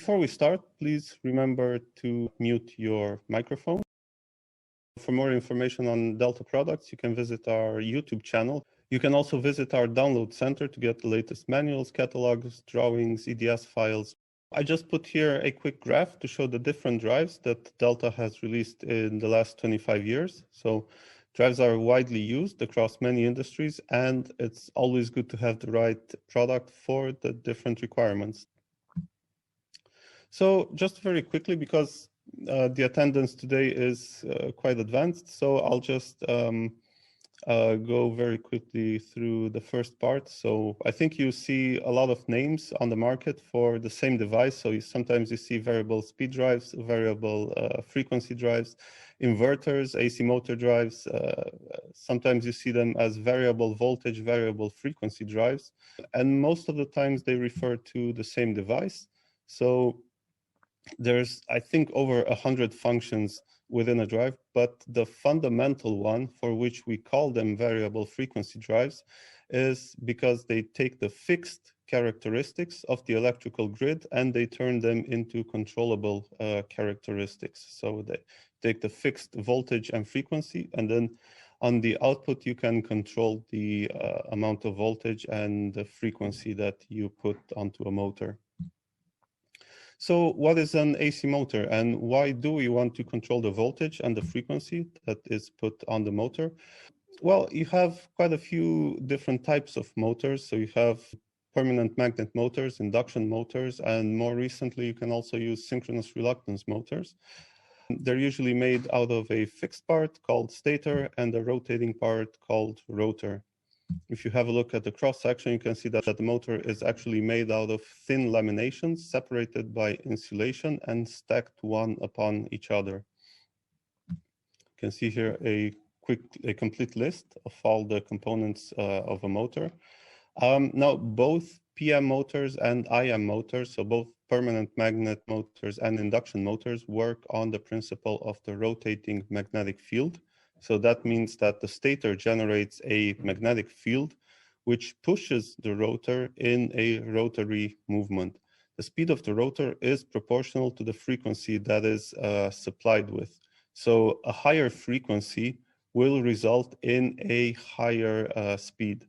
Before we start, please remember to mute your microphone. For more information on Delta products, you can visit our YouTube channel. You can also visit our download center to get the latest manuals, catalogs, drawings, EDS files. I just put here a quick graph to show the different drives that Delta has released in the last 25 years. So drives are widely used across many industries, and it's always good to have the right product for the different requirements. So just very quickly, because the attendance today is quite advanced, so I'll just go very quickly through the first part. So I think you see a lot of names on the market for the same device. So sometimes you see variable speed drives, variable frequency drives, inverters, AC motor drives. Sometimes you see them as variable voltage, variable frequency drives. And most of the times they refer to the same device. So there's, I think, over 100 functions within a drive, but the fundamental one for which we call them variable frequency drives is because they take the fixed characteristics of the electrical grid and they turn them into controllable characteristics. So they take the fixed voltage and frequency, and then on the output you can control the amount of voltage and the frequency that you put onto a motor. So what is an AC motor, and why do we want to control the voltage and the frequency that is put on the motor? Well, you have quite a few different types of motors. So you have permanent magnet motors, induction motors, and more recently you can also use synchronous reluctance motors. They're usually made out of a fixed part called stator and a rotating part called rotor. If you have a look at the cross section, you can see that the motor is actually made out of thin laminations separated by insulation and stacked one upon each other. You can see here a complete list of all the components of a motor. Now, both PM motors and IM motors, so both permanent magnet motors and induction motors, work on the principle of the rotating magnetic field. So that means that the stator generates a magnetic field which pushes the rotor in a rotary movement. The speed of the rotor is proportional to the frequency that is supplied with. So a higher frequency will result in a higher speed.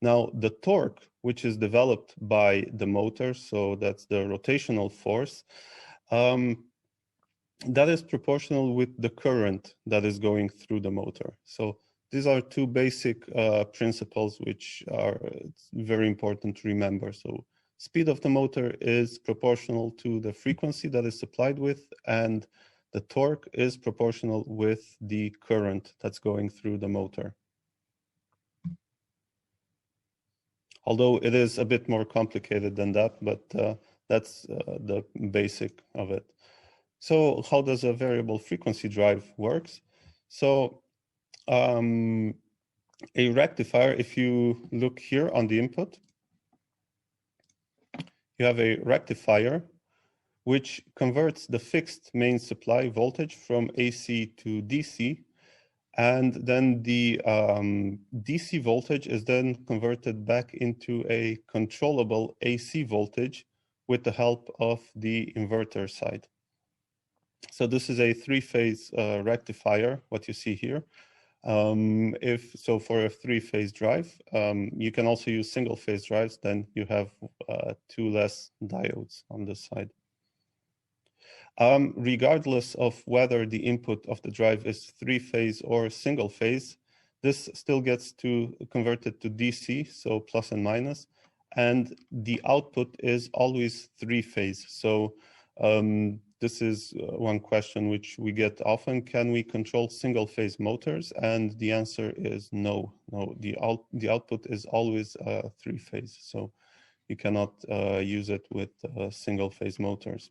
Now, the torque, which is developed by the motor, so that's the rotational force, that is proportional with the current that is going through the motor. So these are two basic principles which are very important to remember. So speed of the motor is proportional to the frequency that is supplied with, and the torque is proportional with the current that's going through the motor. Although it is a bit more complicated than that, but that's the basic of it. So how does a variable frequency drive works? So a rectifier, if you look here on the input, you have a rectifier which converts the fixed main supply voltage from AC to DC, and then the DC voltage is then converted back into a controllable AC voltage with the help of the inverter side. So this is a three-phase rectifier, what you see here. So for a three-phase drive, you can also use single-phase drives, then you have two less diodes on this side. Regardless of whether the input of the drive is three-phase or single-phase, this still gets converted to DC, so plus and minus, and the output is always three-phase. So this is one question which we get often: can we control single-phase motors? And the answer is no. No, the output is always three-phase, so you cannot use it with single-phase motors.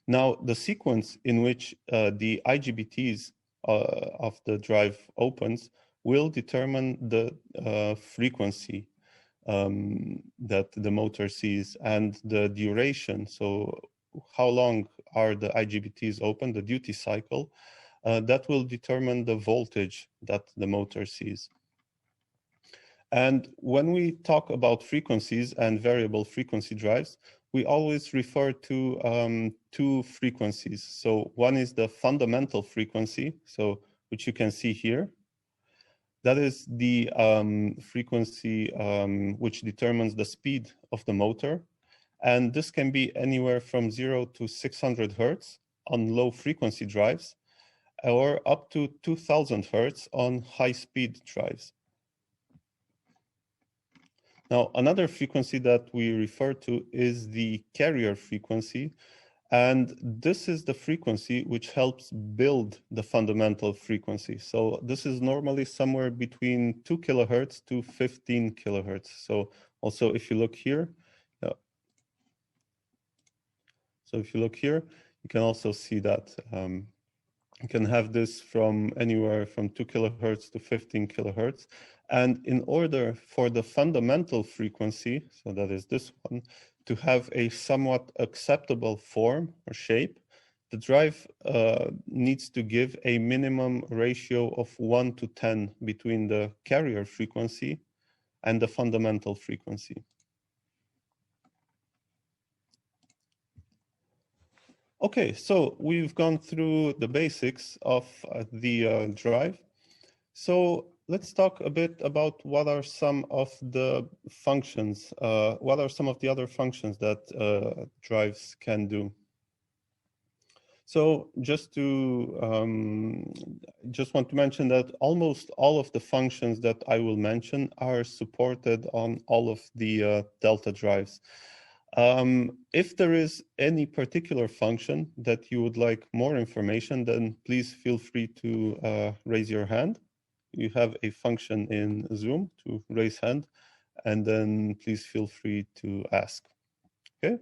Now, the sequence in which the IGBTs of the drive opens will determine the frequency that the motor sees and the duration. So how long are the IGBTs open, the duty cycle, that will determine the voltage that the motor sees. And when we talk about frequencies and variable frequency drives, we always refer to two frequencies. So one is the fundamental frequency, so which you can see here. That is the frequency which determines the speed of the motor. And this can be anywhere from 0 to 600 hertz on low frequency drives, or up to 2000 hertz on high speed drives. Now, another frequency that we refer to is the carrier frequency. And this is the frequency which helps build the fundamental frequency. So this is normally somewhere between 2 kilohertz to 15 kilohertz. So also if you look here, you can also see that you can have this from anywhere from 2 kilohertz to 15 kilohertz. And in order for the fundamental frequency, so that is this one, to have a somewhat acceptable form or shape, the drive needs to give a minimum ratio of 1 to 10 between the carrier frequency and the fundamental frequency. Okay, so we've gone through the basics of the drive. So let's talk a bit about what are some of the functions, what are some of the other functions that drives can do. So just want to mention that almost all of the functions that I will mention are supported on all of the Delta drives. If there is any particular function that you would like more information, then please feel free to raise your hand. You have a function in Zoom to raise hand, and then please feel free to ask. Okay.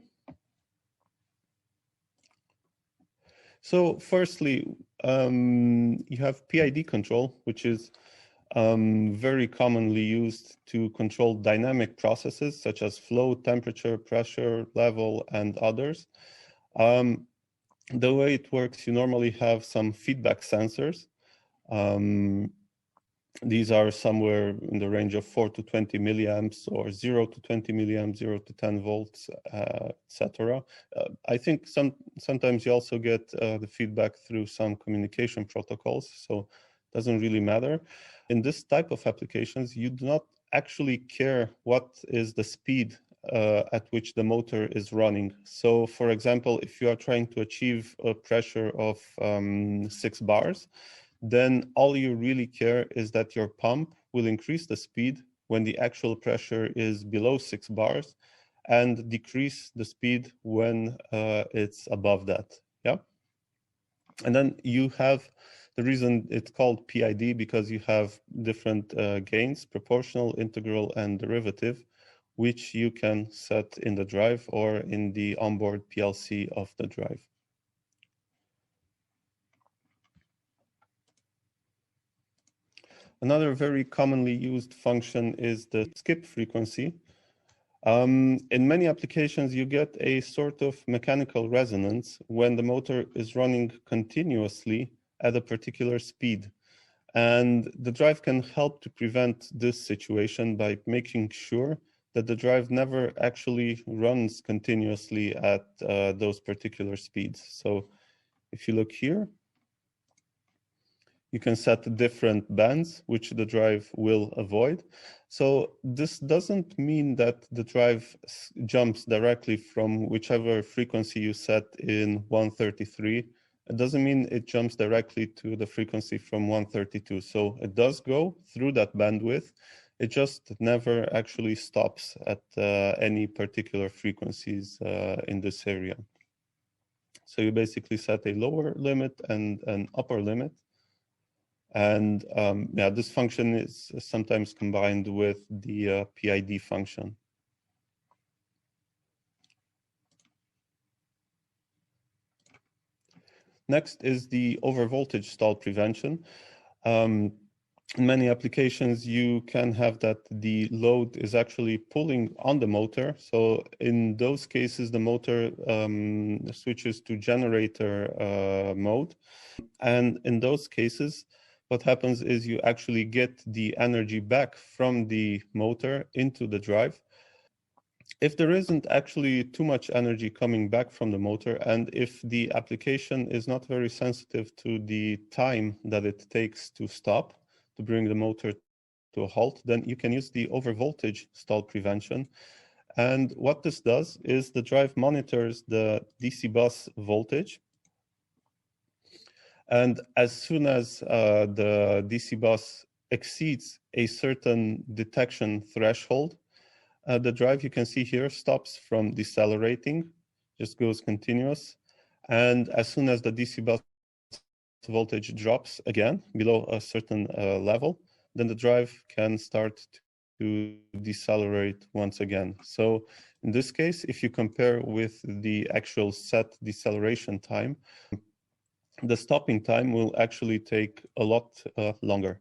So firstly, you have PID control, which is very commonly used to control dynamic processes such as flow, temperature, pressure, level, and others. The way it works, you normally have some feedback sensors. These are somewhere in the range of 4 to 20 milliamps or 0 to 20 milliamps, 0 to 10 volts, etc. I think sometimes you also get the feedback through some communication protocols, so it doesn't really matter. In this type of applications, you do not actually care what is the speed at which the motor is running. So for example, if you are trying to achieve a pressure of 6 bars, then all you really care is that your pump will increase the speed when the actual pressure is below 6 bars and decrease the speed when it's above that. Yeah. And then you have the reason it's called PID because you have different gains, proportional, integral, and derivative, which you can set in the drive or in the onboard PLC of the drive. Another very commonly used function is the skip frequency. In many applications, you get a sort of mechanical resonance when the motor is running continuously at a particular speed. And the drive can help to prevent this situation by making sure that the drive never actually runs continuously at those particular speeds. So if you look here, you can set different bands which the drive will avoid. So this doesn't mean that the drive jumps directly from whichever frequency you set in 133. It doesn't mean it jumps directly to the frequency from 132. So it does go through that bandwidth. It just never actually stops at any particular frequencies in this area. So you basically set a lower limit and an upper limit. And yeah, this function is sometimes combined with the PID function. Next is the overvoltage stall prevention. In many applications, you can have that the load is actually pulling on the motor. So in those cases, the motor switches to generator mode. And in those cases, what happens is you actually get the energy back from the motor into the drive. If there isn't actually too much energy coming back from the motor, and if the application is not very sensitive to the time that it takes to stop, to bring the motor to a halt, then you can use the overvoltage stall prevention. And what this does is the drive monitors the DC bus voltage. And as soon as the DC bus exceeds a certain detection threshold, the drive, you can see here, stops from decelerating, just goes continuous. And as soon as the DC bus voltage drops again below a certain level, then the drive can start to decelerate once again. So in this case, if you compare with the actual set deceleration time, the stopping time will actually take a lot longer.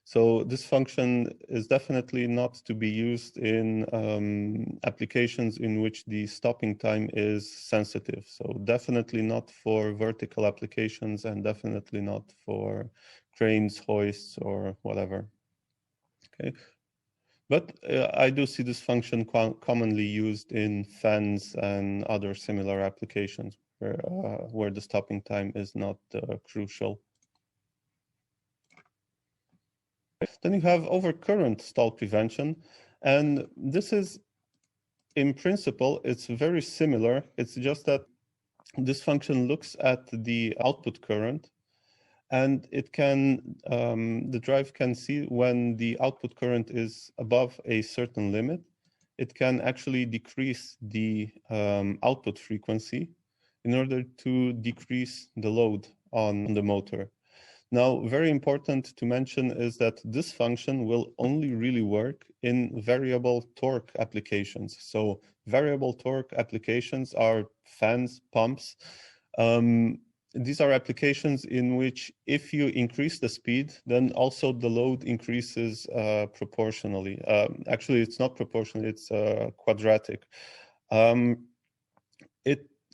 So this function is definitely not to be used in applications in which the stopping time is sensitive. So definitely not for vertical applications and definitely not for cranes, hoists, or whatever. Okay, but I do see this function commonly used in fans and other similar applications where the stopping time is not crucial. Then you have overcurrent stall prevention, and this is, in principle, it's very similar. It's just that this function looks at the output current, and it can, the drive can see when the output current is above a certain limit, it can actually decrease the output frequency in order to decrease the load on the motor. Now, very important to mention is that this function will only really work in variable torque applications. So variable torque applications are fans, pumps. These are applications in which if you increase the speed, then also the load increases proportionally. Actually, it's not proportional, it's quadratic.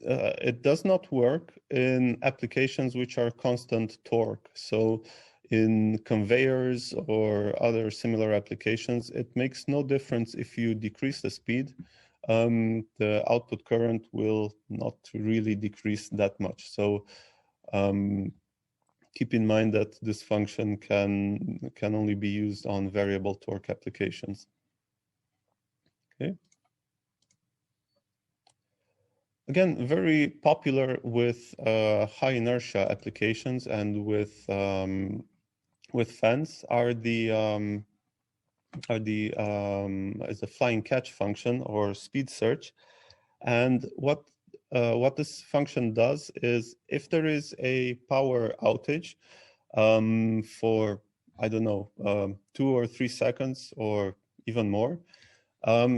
It does not work in applications which are constant torque. So in conveyors or other similar applications, it makes no difference if you decrease the speed. The output current will not really decrease that much. So keep in mind that this function can only be used on variable torque applications. Okay. Again, very popular with high inertia applications and with fans are the is the flying catch function or speed search. And what this function does is if there is a power outage for, I don't know, 2 or 3 seconds or even more,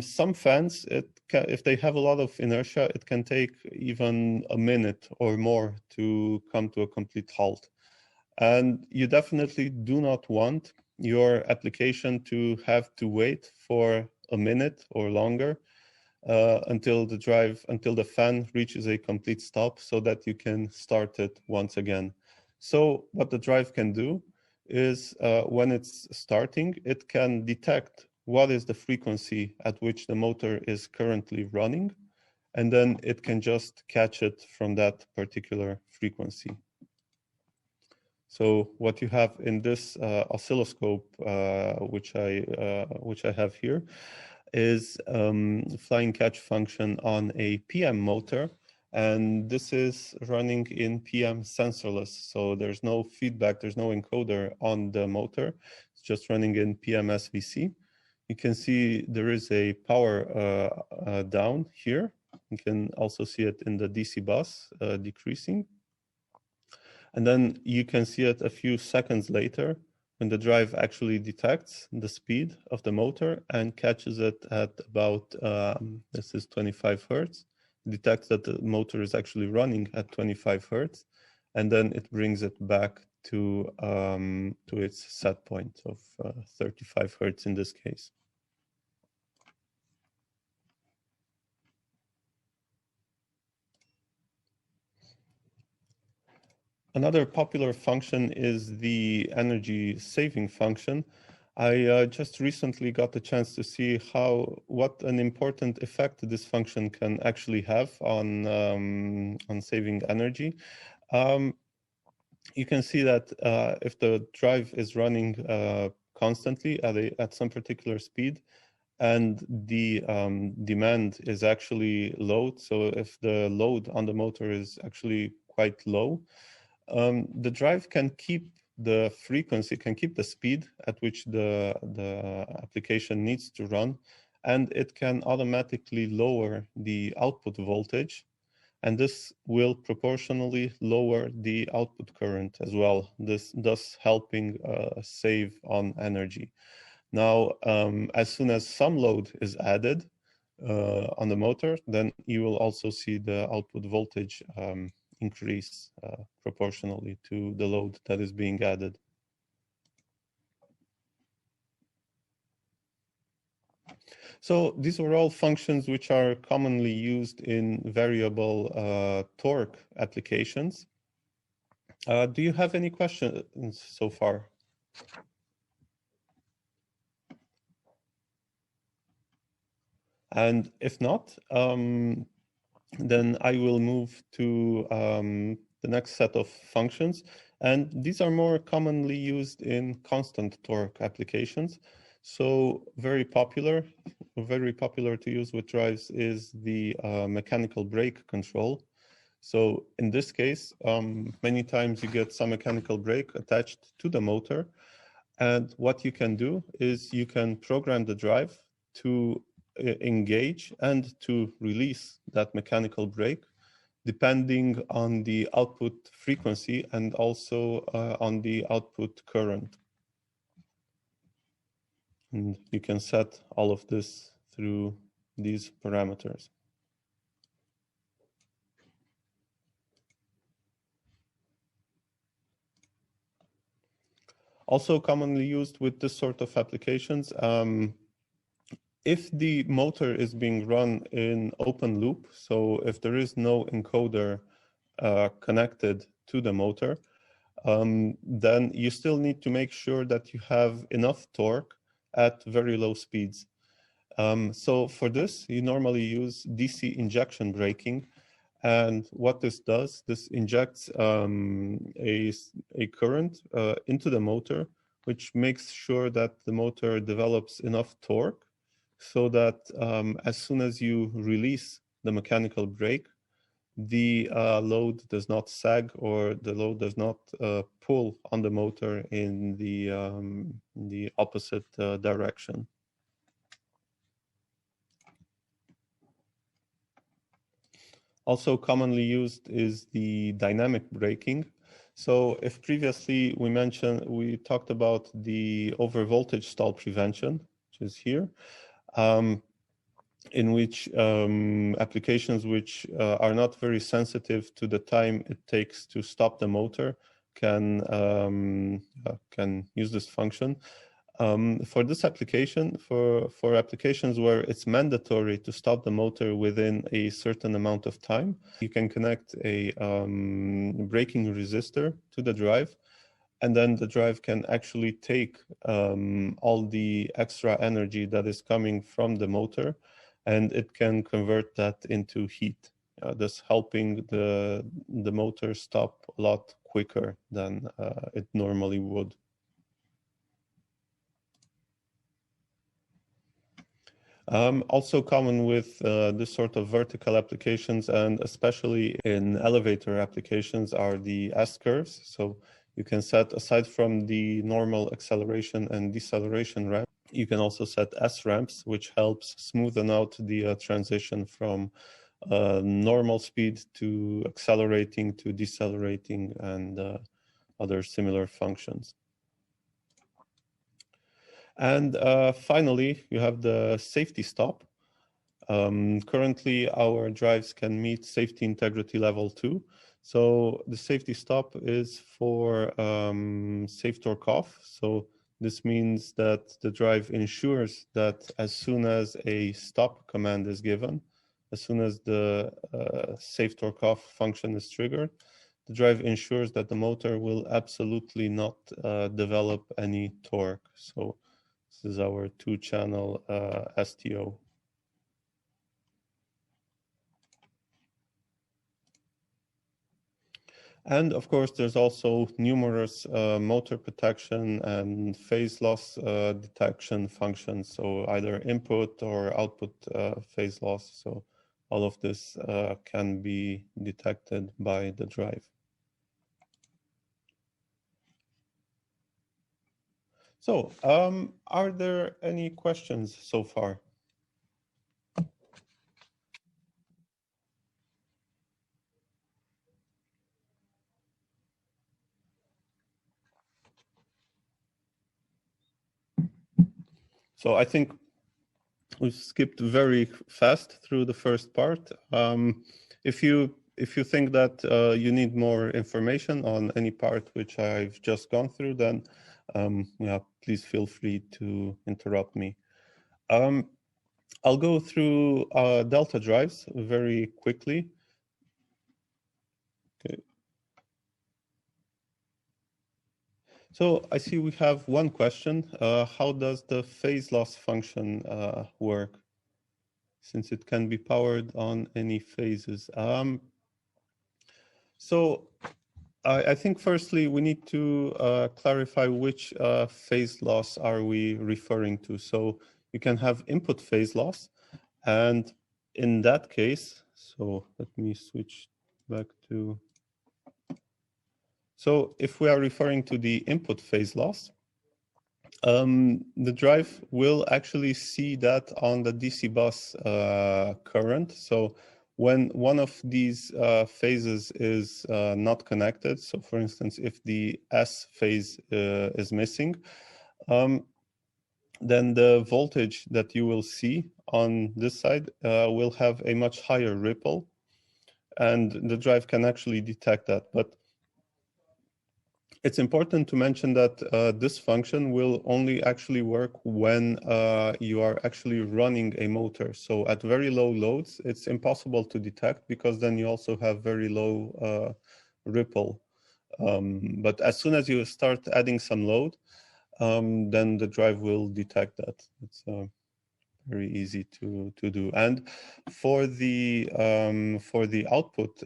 some fans, if they have a lot of inertia, it can take even a minute or more to come to a complete halt. And you definitely do not want your application to have to wait for a minute or longer until the fan reaches a complete stop so that you can start it once again. So what the drive can do is when it's starting, it can detect what is the frequency at which the motor is currently running, and then it can just catch it from that particular frequency. So what you have in this oscilloscope, which I have here, is flying catch function on a PM motor, and this is running in PM sensorless. So there's no feedback, there's no encoder on the motor. It's just running in PM SVC. You can see there is a power down here. You can also see it in the DC bus decreasing. And then you can see it a few seconds later when the drive actually detects the speed of the motor and catches it at about, this is 25 Hertz, detects that the motor is actually running at 25 Hertz, and then it brings it back to its set point of 35 Hertz in this case. Another popular function is the energy saving function. I just recently got the chance to see what an important effect this function can actually have on saving energy. You can see that if the drive is running constantly at some particular speed, and the demand is actually low, so if the load on the motor is actually quite low, the drive can keep the frequency, can keep the speed at which the application needs to run, and it can automatically lower the output voltage, and this will proportionally lower the output current as well, this thus helping save on energy. Now, as soon as some load is added on the motor, then you will also see the output voltage increase proportionally to the load that is being added. So these are all functions which are commonly used in variable torque applications. Do you have any questions so far? And if not, then I will move to the next set of functions. And these are more commonly used in constant torque applications. So very popular to use with drives is the mechanical brake control. So in this case, many times you get some mechanical brake attached to the motor. And what you can do is you can program the drive to engage and to release that mechanical brake depending on the output frequency and also on the output current. And you can set all of this through these parameters. Also commonly used with this sort of applications, if the motor is being run in open loop, so if there is no encoder connected to the motor, then you still need to make sure that you have enough torque at very low speeds. So for this, you normally use DC injection braking. And what this does, this injects a current into the motor, which makes sure that the motor develops enough torque so that as soon as you release the mechanical brake, the load does not sag or the load does not pull on the motor in the opposite direction. Also commonly used is the dynamic braking. So if previously we talked about the overvoltage stall prevention, which is here, in which applications which are not very sensitive to the time it takes to stop the motor can use this function. For this application, for applications where it's mandatory to stop the motor within a certain amount of time, you can connect a braking resistor to the drive, and then the drive can actually take all the extra energy that is coming from the motor, and it can convert that into heat, thus helping the motor stop a lot quicker than it normally would. Also common with this sort of vertical applications, and especially in elevator applications, are the S-curves. So you can set, aside from the normal acceleration and deceleration ramp, you can also set S-ramps, which helps smoothen out the transition from normal speed to accelerating to decelerating and other similar functions. And finally, you have the safety stop. Currently, our drives can meet safety integrity level 2. So the safety stop is for safe torque off. So this means that the drive ensures that as soon as a stop command is given, as soon as the safe torque off function is triggered, the drive ensures that the motor will absolutely not develop any torque. So This is our 2-channel STO. And of course, there's also numerous motor protection and phase loss detection functions. So either input or output phase loss. So all of this can be detected by the drive. So are there any questions so far? So I think we skipped very fast through the first part. If you think that you need more information on any part which I've just gone through, then yeah, please feel free to interrupt me. I'll go through Delta drives very quickly. Okay. So I see we have one question. How does the phase loss function work, since it can be powered on any phases? So I think firstly we need to clarify which phase loss are we referring to. So you can have input phase loss, and in that case, so let me switch back to. So if we are referring to the input phase loss, the drive will actually see that on the DC bus current. So when one of these phases is not connected, so for instance, if the S phase is missing, then the voltage that you will see on this side will have a much higher ripple, and the drive can actually detect that. But it's important to mention that this function will only actually work when you are actually running a motor. So at very low loads, it's impossible to detect because then you also have very low ripple. But as soon as you start adding some load, then the drive will detect that. It's very easy to do. And for the output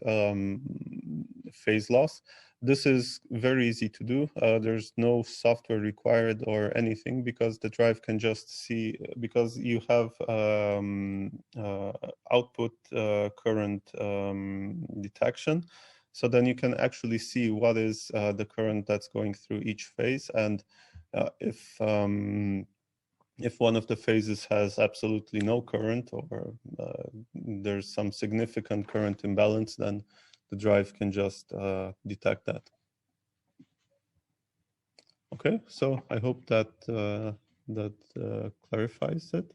phase loss, this is very easy to do. There's no software required or anything, because the drive can just see, because you have output current detection. So then you can actually see what is the current that's going through each phase. And if one of the phases has absolutely no current, or there's some significant current imbalance, then the drive can just detect that. Okay, so I hope that clarifies it.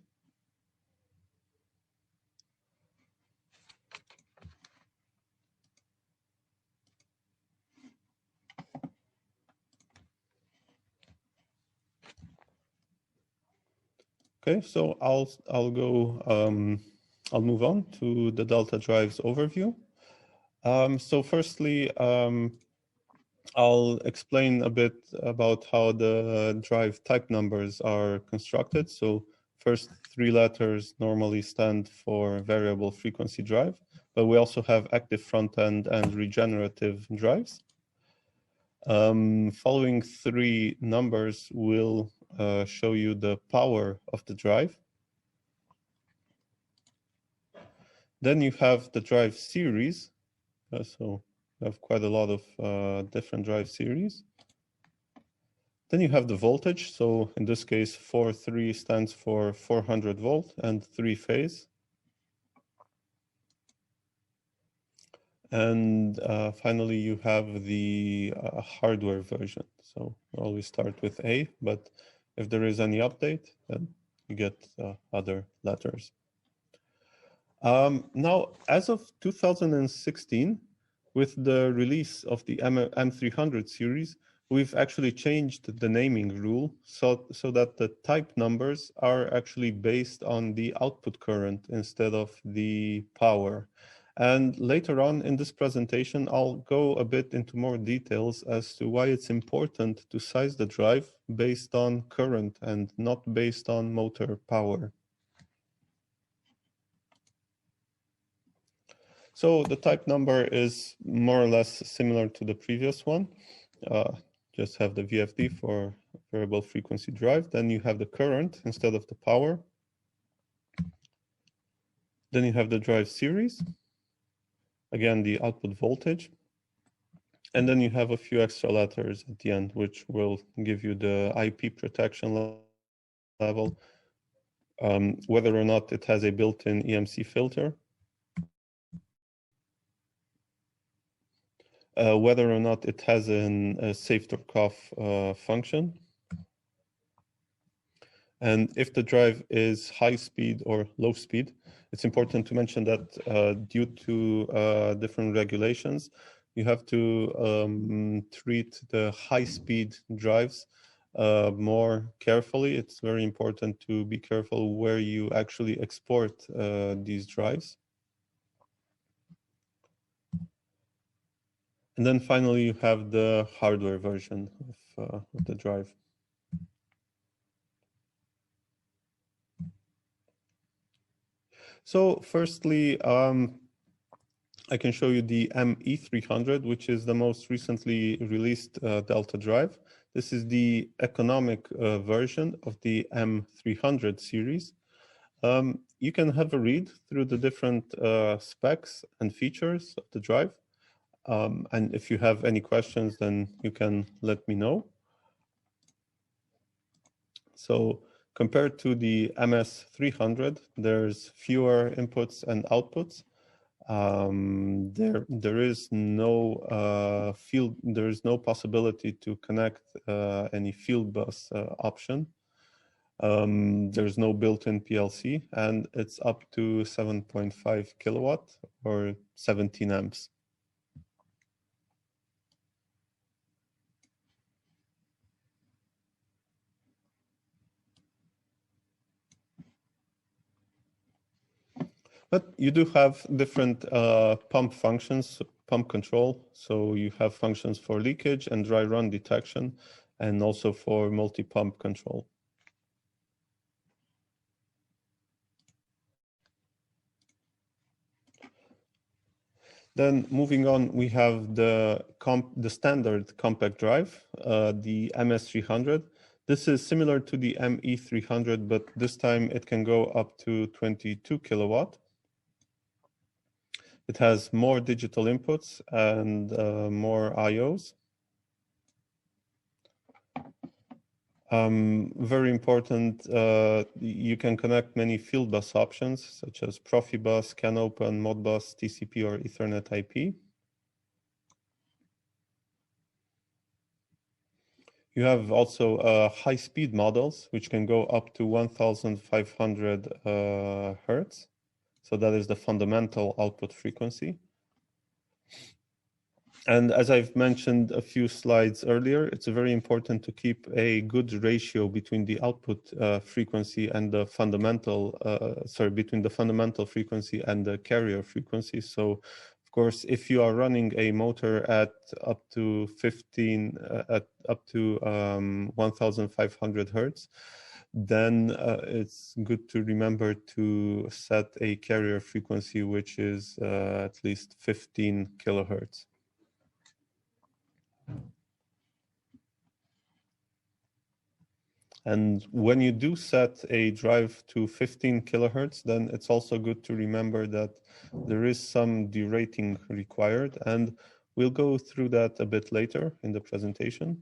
Okay, so I'll move on to the Delta drives overview. So firstly, I'll explain a bit about how the drive type numbers are constructed. So first 3 letters normally stand for variable frequency drive, but we also have active front end and regenerative drives. Following 3 numbers will show you the power of the drive. Then you have the drive series. So we have quite a lot of different drive series. Then you have the voltage. So in this case, 4.3 stands for 400 volt and 3-phase. And finally, you have the hardware version. So we always start with A, but if there is any update, then you get other letters. Now, as of 2016, with the release of the M300 series, we've actually changed the naming rule so that the type numbers are actually based on the output current instead of the power. And later on in this presentation, I'll go a bit into more details as to why it's important to size the drive based on current and not based on motor power. So the type number is more or less similar to the previous one. Just have the VFD for variable frequency drive. Then you have the current instead of the power. Then you have the drive series. Again, the output voltage. And then you have a few extra letters at the end, which will give you the IP protection level, whether or not it has a built-in EMC filter, whether or not it has a save torque off function, and if the drive is high speed or low speed. It's important to mention that due to different regulations, you have to treat the high speed drives more carefully. It's very important to be careful where you actually export these drives. And then finally, you have the hardware version of the drive. So firstly, I can show you the ME300, which is the most recently released Delta drive. This is the economic version of the M300 series. You can have a read through the different specs and features of the drive. And if you have any questions, then you can let me know. So compared to the MS300, there's fewer inputs and outputs. There is no possibility to connect any field bus option. There's no built-in PLC, and it's up to 7.5 kilowatt or 17 amps. But you do have different pump functions, pump control. So you have functions for leakage and dry run detection, and also for multi-pump control. Then moving on, we have the standard compact drive, the MS300. This is similar to the ME300, but this time it can go up to 22 kilowatt. It has more digital inputs and more IOs. Very important, you can connect many field bus options, such as Profibus, CANopen, Modbus, TCP, or Ethernet IP. You have also high-speed models, which can go up to 1,500 hertz. So that is the fundamental output frequency. And as I've mentioned a few slides earlier, it's very important to keep a good ratio between the output frequency and the fundamental, between the fundamental frequency and the carrier frequency. So, of course, if you are running a motor at up to 1,500 hertz, then it's good to remember to set a carrier frequency which is at least 15 kilohertz. And when you do set a drive to 15 kilohertz, then it's also good to remember that there is some derating required, and we'll go through that a bit later in the presentation.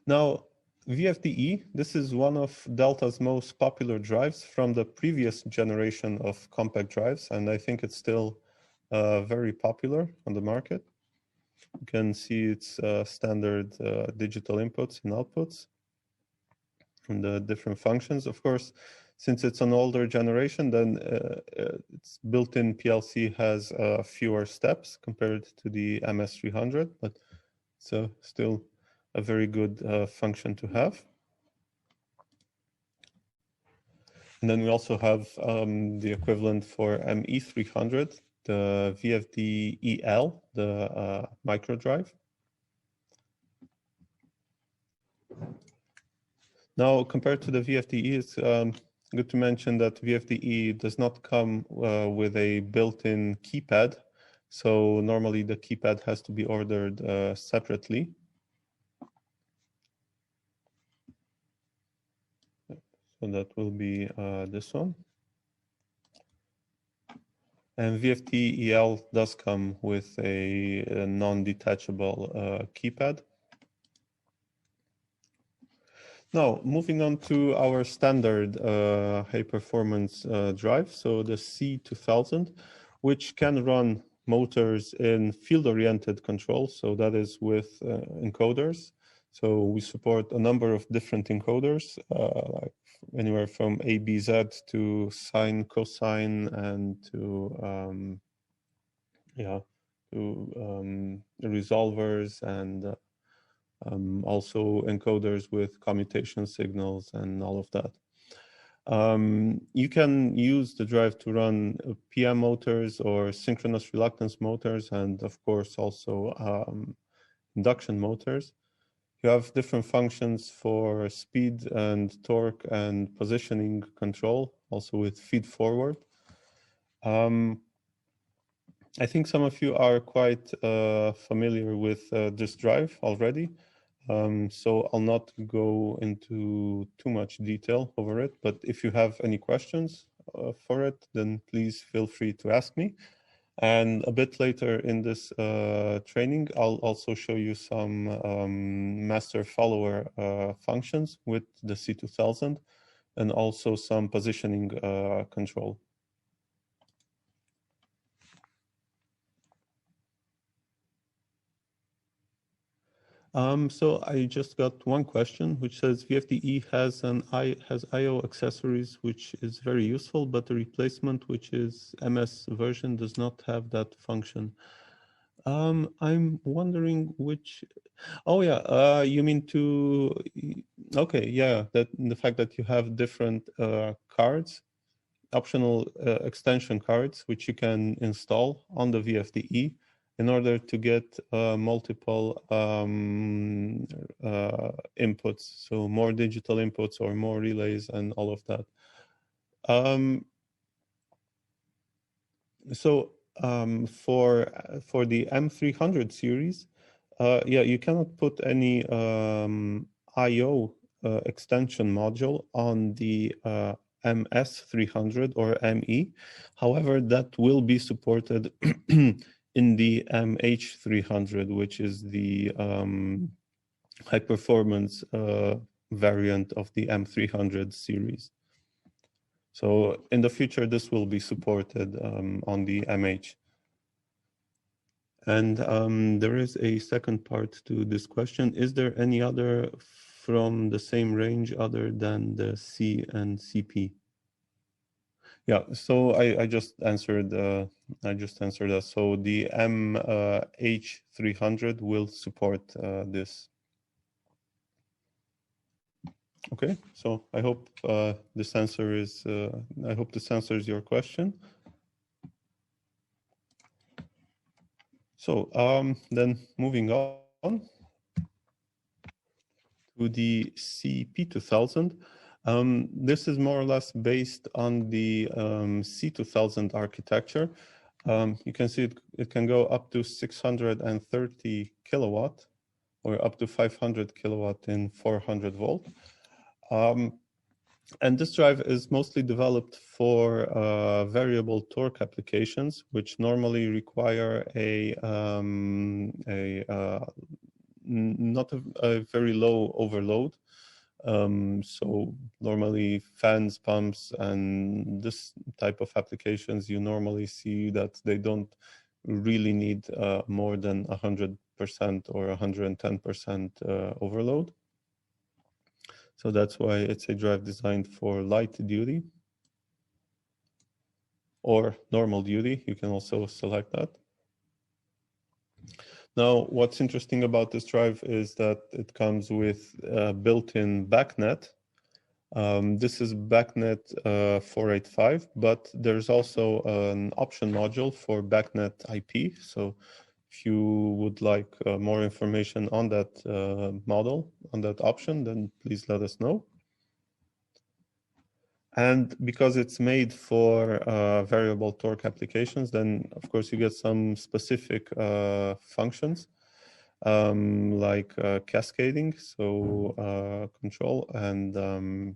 Now, VFDE, this is one of Delta's most popular drives from the previous generation of compact drives, and I think it's still very popular on the market. You can see its standard digital inputs and outputs and the different functions. Of course, since it's an older generation, then its built-in PLC has fewer steps compared to the MS300, but it's still a very good function to have. And then we also have the equivalent for ME300, the VFD-EL, the micro drive. Now, compared to the VFDE, it's good to mention that VFDE does not come with a built-in keypad. So normally the keypad has to be ordered separately. So that will be this one. And VFD-EL does come with a non-detachable keypad. Now, moving on to our standard high-performance drive, so the C2000, which can run motors in field-oriented control, so that is with encoders. So we support a number of different encoders, like anywhere from ABZ to sine, cosine, and to resolvers and also encoders with commutation signals and all of that. You can use the drive to run PM motors or synchronous reluctance motors, and of course also induction motors. You have different functions for speed and torque and positioning control, also with feed forward. I think some of you are quite familiar with this drive already. So I'll not go into too much detail over it, but if you have any questions for it, then please feel free to ask me. And a bit later in this training, I'll also show you some master-follower functions with the C2000 and also some positioning control. So I just got one question, which says VFDE has I/O accessories, which is very useful, but the replacement, which is MS version, does not have that function. I'm wondering which. Oh yeah, you mean to? Okay, yeah, that the fact that you have different cards, optional extension cards, which you can install on the VFDE in order to get multiple inputs, so more digital inputs or more relays and all of that. For the M300 series, yeah, you cannot put any I/O extension module on the MS300 or ME. However, that will be supported in the MH300, which is the high performance variant of the M300 series. So in the future, this will be supported on the MH. And there is a second part to this question. Is there any other from the same range other than the C and CP? Yeah, so I just answered that. So the MH300 will support this. Okay, so I hope this answers your question. So then moving on to the CP2000. This is more or less based on the C2000 architecture. You can see it can go up to 630 kilowatt or up to 500 kilowatt in 400 volt. And this drive is mostly developed for variable torque applications, which normally require not a very low overload. So normally fans, pumps, and this type of applications, you normally see that they don't really need more than 100% or 110% overload. So that's why it's a drive designed for light duty or normal duty. You can also select that. Now, what's interesting about this drive is that it comes with a built-in backnet, This is BACnet 485, but there's also an option module for BACnet IP. So if you would like more information on that model, on that option, then please let us know. And because it's made for variable torque applications, then of course you get some specific functions like cascading, so control, and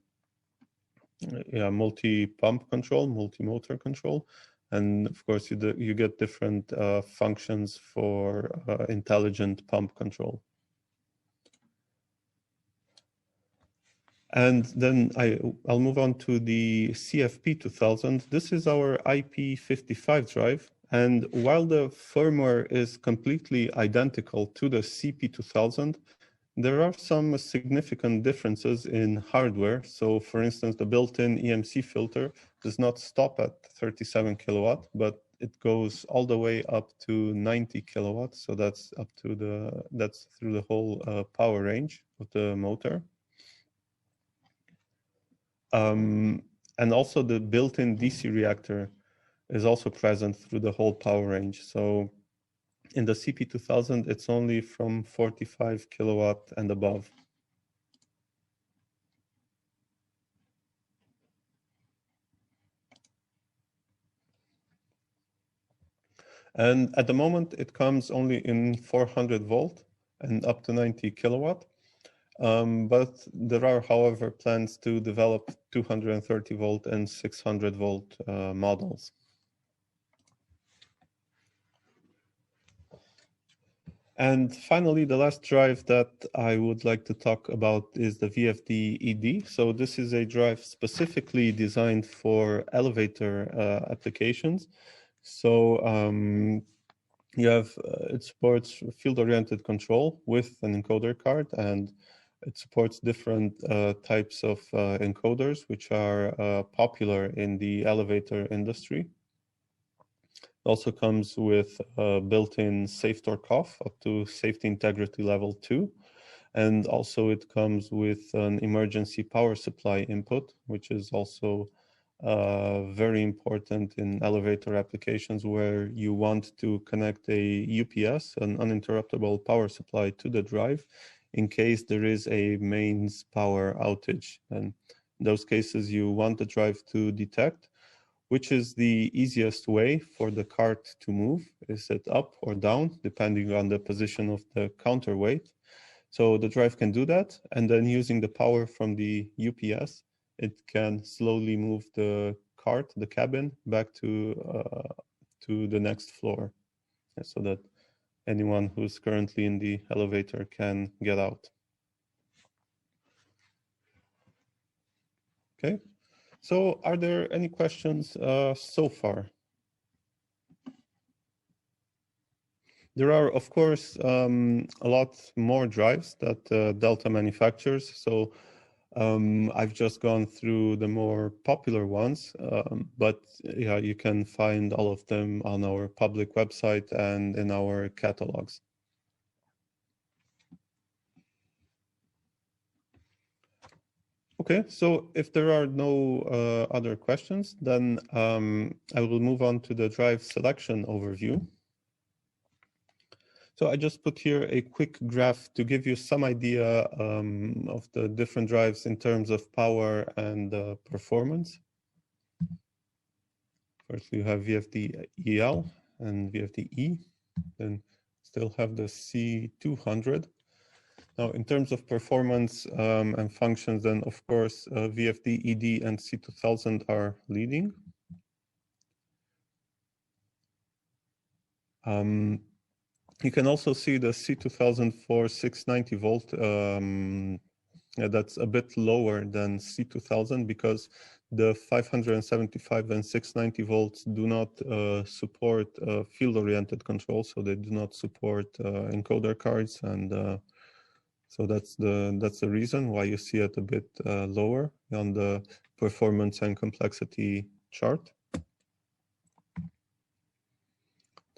yeah, multi-pump control, multi-motor control, and of course you get different functions for intelligent pump control. And then I'll move on to the CFP 2000. This is our IP55 drive. And while the firmware is completely identical to the CP2000, there are some significant differences in hardware. So for instance, the built-in EMC filter does not stop at 37 kilowatt, but it goes all the way up to 90 kilowatts. So that's through the whole power range of the motor. And also the built-in DC reactor is also present through the whole power range. So in the CP2000, it's only from 45 kilowatt and above. And at the moment, it comes only in 400 volt and up to 90 kilowatt. But there are, however, plans to develop 230 volt and 600 volt models. And finally, the last drive that I would like to talk about is the VFD-ED. So this is a drive specifically designed for elevator applications. So you have, it supports field-oriented control with an encoder card, and it supports different types of encoders, which are popular in the elevator industry. It also comes with built-in safe torque off up to safety integrity level 2. And also it comes with an emergency power supply input, which is also very important in elevator applications where you want to connect a UPS, an uninterruptible power supply, to the drive in case there is a mains power outage. And in those cases, you want the drive to detect which is the easiest way for the cart to move. Is it up or down, depending on the position of the counterweight? So the drive can do that, and then using the power from the UPS, it can slowly move the cart, the cabin, back to the next floor, so that anyone who's currently in the elevator can get out. Okay, so are there any questions so far? There are, of course, a lot more drives that Delta manufactures. So I've just gone through the more popular ones, but yeah, you can find all of them on our public website and in our catalogs. Okay, so if there are no other questions, then I will move on to the drive selection overview. So I just put here a quick graph to give you some idea of the different drives in terms of power and performance. First, you have VFD-EL and VFD-E, then still have the C200. Now, in terms of performance and functions, then of course, VFD-ED and C2000 are leading. You can also see the C2000 for 690 volt. That's a bit lower than C2000 because the 575 and 690 volts do not support field-oriented control, so they do not support encoder cards, and so that's the reason why you see it a bit lower on the performance and complexity chart.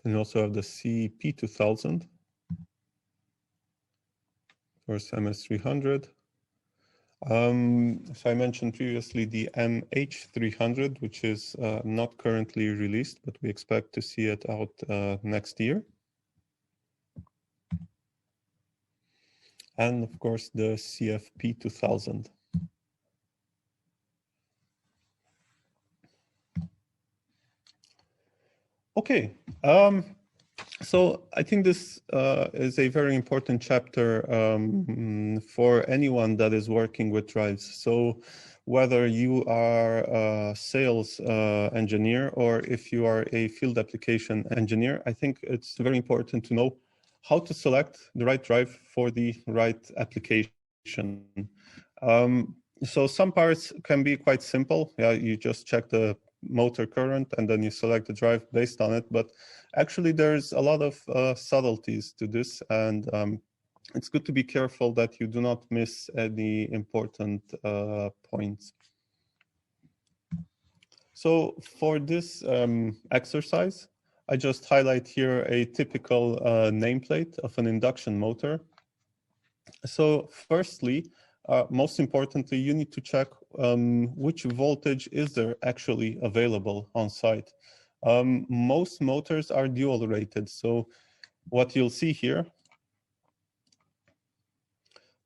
And you also have the CP2000, of course MS300, So I mentioned previously the MH300, which is not currently released, but we expect to see it out next year. And of course, the CFP 2000. Okay, so I think this is a very important chapter for anyone that is working with drives. So whether you are a sales engineer or if you are a field application engineer, I think it's very important to know how to select the right drive for the right application. So some parts can be quite simple. Yeah, you just check the motor current and then you select the drive based on it. But actually, there's a lot of subtleties to this, and it's good to be careful that you do not miss any important points. So for this exercise, I just highlight here a typical nameplate of an induction motor. So firstly, most importantly, you need to check which voltage is there actually available on site. Most motors are dual rated. So what you'll see here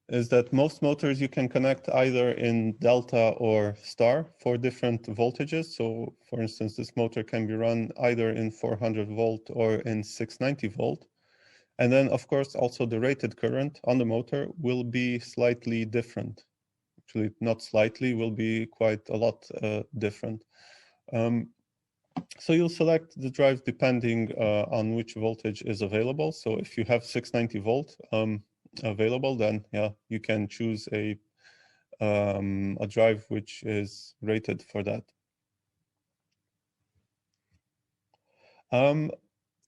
is that most motors you can connect either in delta or star for different voltages. So for instance, this motor can be run either in 400 volt or in 690 volt. And then, of course, also the rated current on the motor will be slightly different. Actually, not slightly, will be quite a lot different. So you'll select the drive depending on which voltage is available. So if you have 690 volt available, then yeah, you can choose a drive which is rated for that.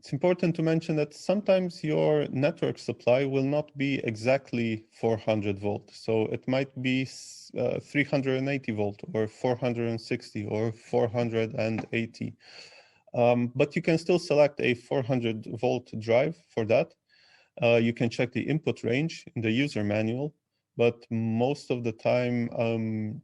It's important to mention that sometimes your network supply will not be exactly 400 volt. So it might be 380 volt or 460 or 480. But you can still select a 400 volt drive for that. You can check the input range in the user manual, but most of the time,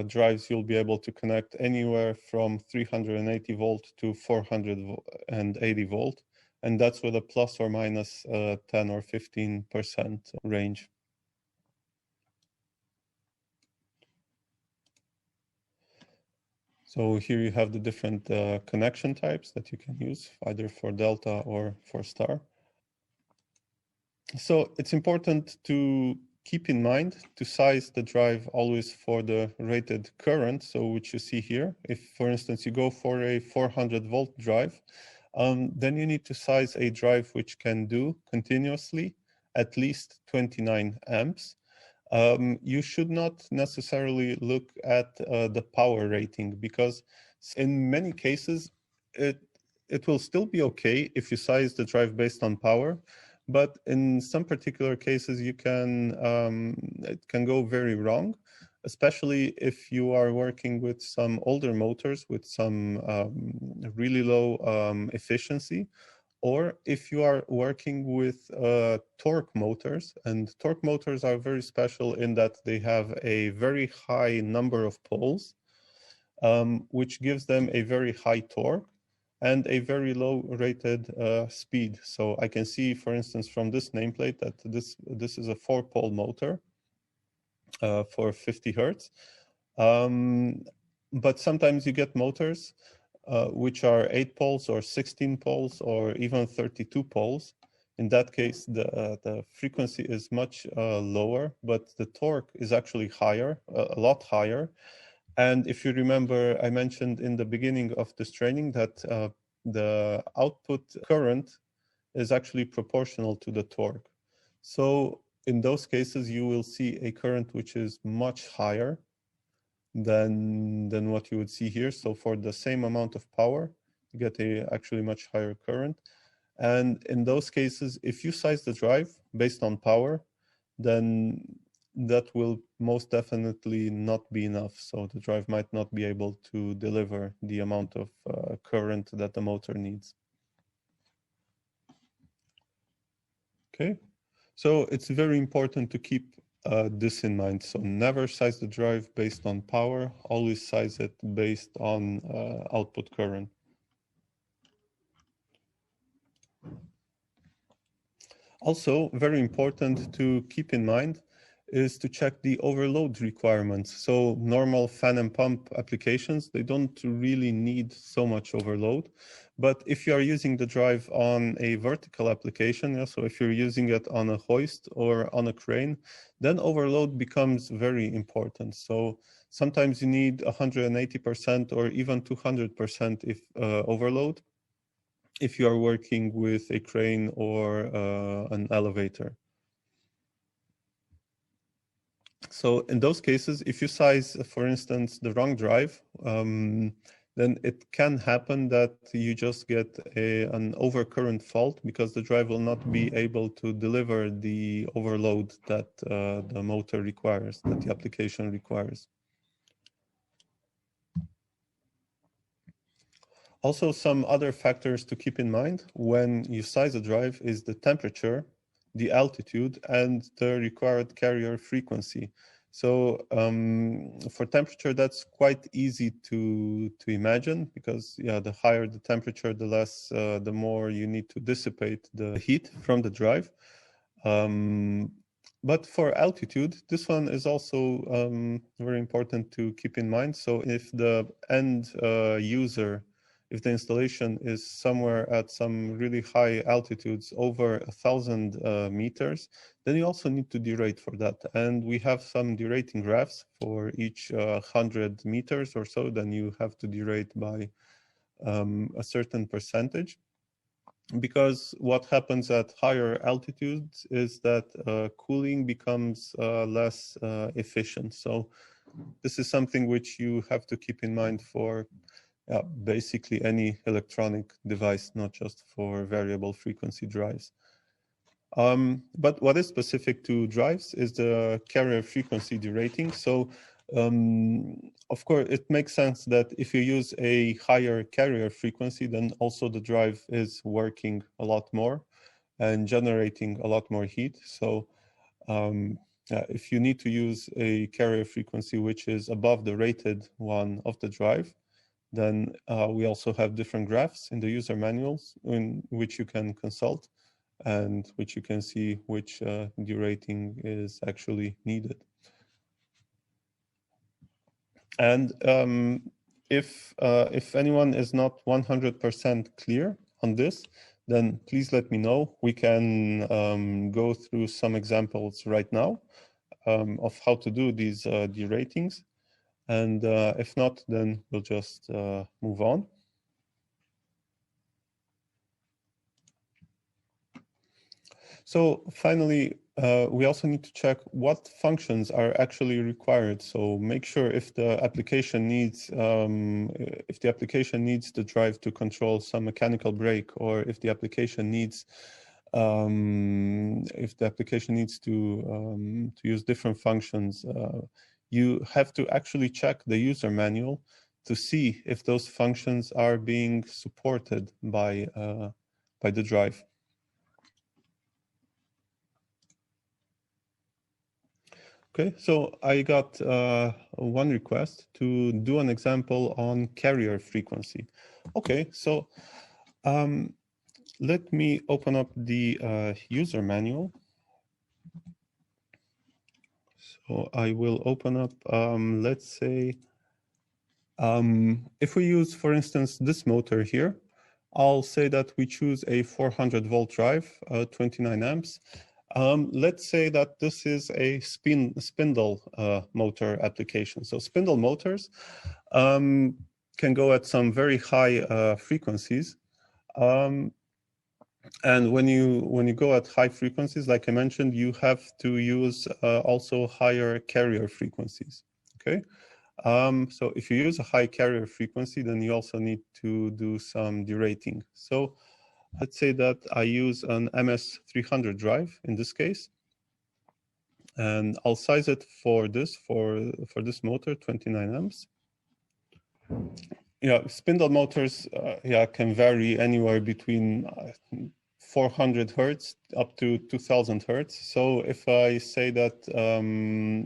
drives you'll be able to connect anywhere from 380 volt to 480 volt, and that's with a plus or minus 10 or 15% range. So here you have the different connection types that you can use, either for delta or for star. So it's important to keep in mind to size the drive always for the rated current, so which you see here. If, for instance, you go for a 400 volt drive, then you need to size a drive which can do continuously at least 29 amps. You should not necessarily look at the power rating, because in many cases, it will still be okay if you size the drive based on power. But in some particular cases, it can go very wrong, especially if you are working with some older motors with some really low efficiency, or if you are working with torque motors. And torque motors are very special in that they have a very high number of poles, which gives them a very high torque and a very low rated speed. So I can see, for instance, from this nameplate that this is a 4-pole motor for 50 hertz. But sometimes you get motors which are 8 poles or 16 poles or even 32 poles. In that case, the frequency is much lower, but the torque is actually higher, a lot higher. And if you remember, I mentioned in the beginning of this training that the output current is actually proportional to the torque. So in those cases, you will see a current which is much higher than what you would see here. So for the same amount of power, you get a actually much higher current. And in those cases, if you size the drive based on power, then that will most definitely not be enough. So the drive might not be able to deliver the amount of current that the motor needs. Okay, so it's very important to keep this in mind. So never size the drive based on power, always size it based on output current. Also, very important to keep in mind is to check the overload requirements. So normal fan and pump applications, they don't really need so much overload. But if you are using the drive on a vertical application, yeah, so if you're using it on a hoist or on a crane, then overload becomes very important. So sometimes you need 180% or even 200% if overload if you are working with a crane or an elevator. So in those cases, if you size, for instance, the wrong drive, then it can happen that you just get an overcurrent fault because the drive will not be able to deliver the overload that the motor requires, that the application requires. Also, some other factors to keep in mind when you size a drive is the temperature, the altitude, and the required carrier frequency. So for temperature, that's quite easy to imagine because the higher the temperature, the less, the more you need to dissipate the heat from the drive. But for altitude, this one is also very important to keep in mind. So if the end user, if the installation is somewhere at some really high altitudes, over 1,000 meters, then you also need to derate for that. And we have some derating graphs for each 100 meters or so, then you have to derate by a certain percentage. Because what happens at higher altitudes is that cooling becomes less efficient. So this is something which you have to keep in mind for basically any electronic device, not just for variable frequency drives. But what is specific to drives is the carrier frequency derating. So of course, it makes sense that if you use a higher carrier frequency, then also the drive is working a lot more and generating a lot more heat. So if you need to use a carrier frequency which is above the rated one of the drive, then we also have different graphs in the user manuals in which you can consult and which you can see which derating is actually needed. And if anyone is not 100% clear on this, then please let me know. We can go through some examples right now of how to do these deratings. And if not, then we'll just move on. So finally, we also need to check what functions are actually required. So make sure if the application needs the drive to control some mechanical brake, or if the application needs to use different functions, you have to actually check the user manual to see if those functions are being supported by the drive. Okay, so I got one request to do an example on carrier frequency. Okay, so let me open up the user manual. So I will open up, let's say, if we use, for instance, this motor here, I'll say that we choose a 400 volt drive, 29 amps. Let's say that this is a spindle motor application. So spindle motors can go at some very high frequencies. And when you go at high frequencies, like I mentioned, you have to use also higher carrier frequencies, okay? So if you use a high carrier frequency, then you also need to do some derating. So let's say that I use an MS300 drive in this case, and I'll size it for this motor, 29 amps. Yeah, spindle motors can vary anywhere between 400 hertz up to 2000 hertz. So if I say that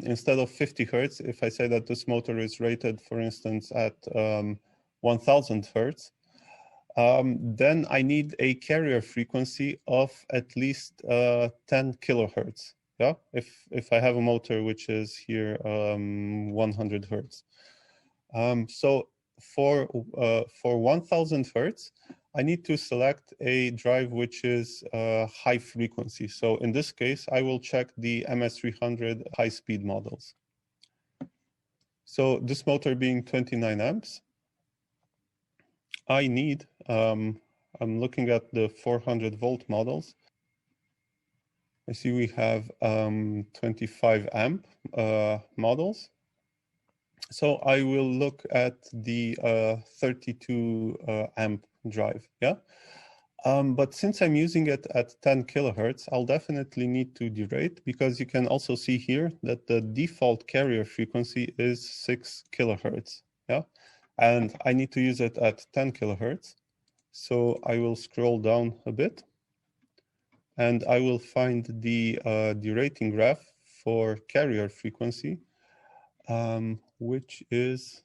instead of 50 hertz, if I say that this motor is rated, for instance, at 1000 hertz, then I need a carrier frequency of at least 10 kilohertz. Yeah, if I have a motor which is here 100 hertz. So for 1000 hertz, I need to select a drive which is high frequency. So in this case, I will check the MS300 high-speed models. So this motor being 29 amps, I need, I'm looking at the 400 volt models. I see we have 25 amp models. So I will look at the 32 amp drive, yeah? But since I'm using it at 10 kilohertz, I'll definitely need to derate, because you can also see here that the default carrier frequency is 6 kilohertz, yeah? And I need to use it at 10 kilohertz. So I will scroll down a bit, and I will find the derating graph for carrier frequency, which is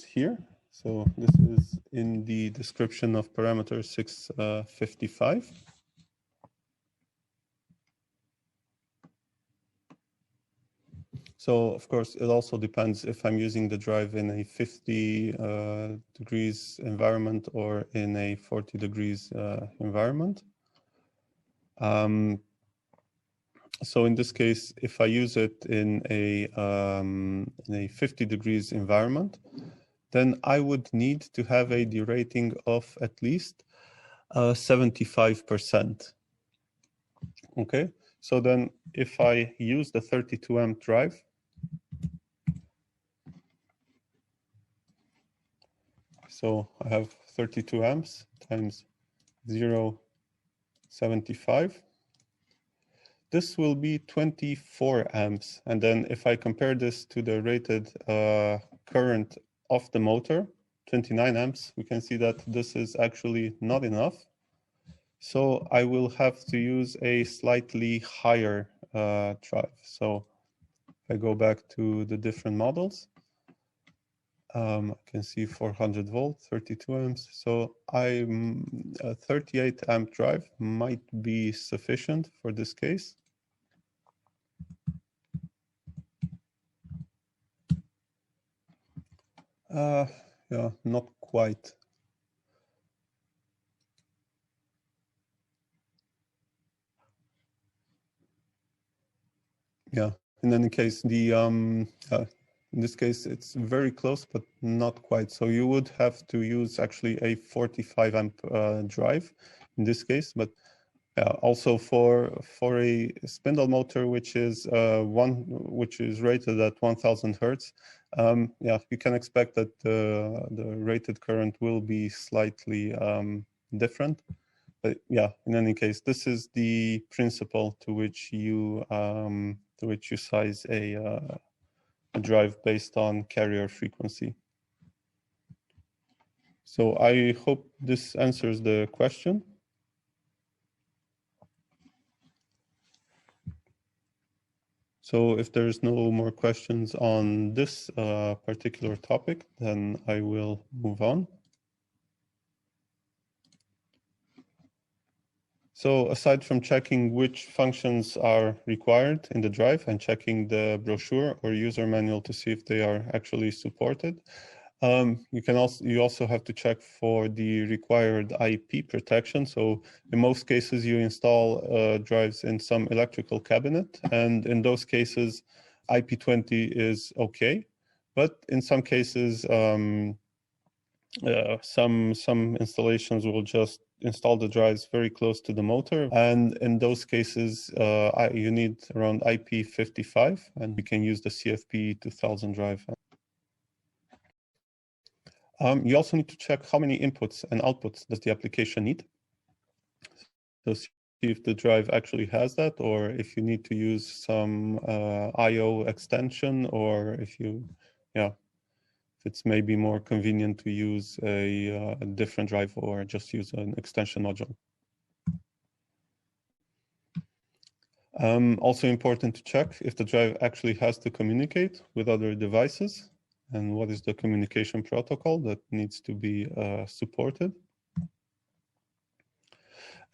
here. So this is in the description of parameter 655. So of course, it also depends if I'm using the drive in a 50 degrees environment or in a 40 degrees environment. So in this case, if I use it in a 50 degrees environment, then I would need to have a derating of at least 75%. Okay, so then if I use the 32 amp drive, so I have 32 amps times 0.75. This will be 24 amps. And then if I compare this to the rated current of the motor, 29 amps, we can see that this is actually not enough. So I will have to use a slightly higher drive. So if I go back to the different models, I can see 400 volt, 32 amps. So a 38 amp drive might be sufficient for this case. Yeah, not quite. Yeah, in any case, the in this case, it's very close, but not quite. So you would have to use actually a 45 amp drive in this case, but also for a spindle motor, which is rated at 1000 hertz, yeah, you can expect that the rated current will be slightly different. But yeah, in any case, this is the principle to which you size a drive based on carrier frequency. So I hope this answers the question. So if there's no more questions on this particular topic, then I will move on. So aside from checking which functions are required in the drive and checking the brochure or user manual to see if they are actually supported, you also have to check for the required IP protection. So in most cases, you install drives in some electrical cabinet, and in those cases, IP20 is okay. But in some cases, some installations will just install the drives very close to the motor, and in those cases, you need around IP55, and you can use the CFP 2000 drive. You also need to check how many inputs and outputs does the application need. So if the drive actually has that, or if you need to use some I/O extension, or if you, if it's maybe more convenient to use a different drive or just use an extension module. Also important to check if the drive actually has to communicate with other devices and what is the communication protocol that needs to be supported.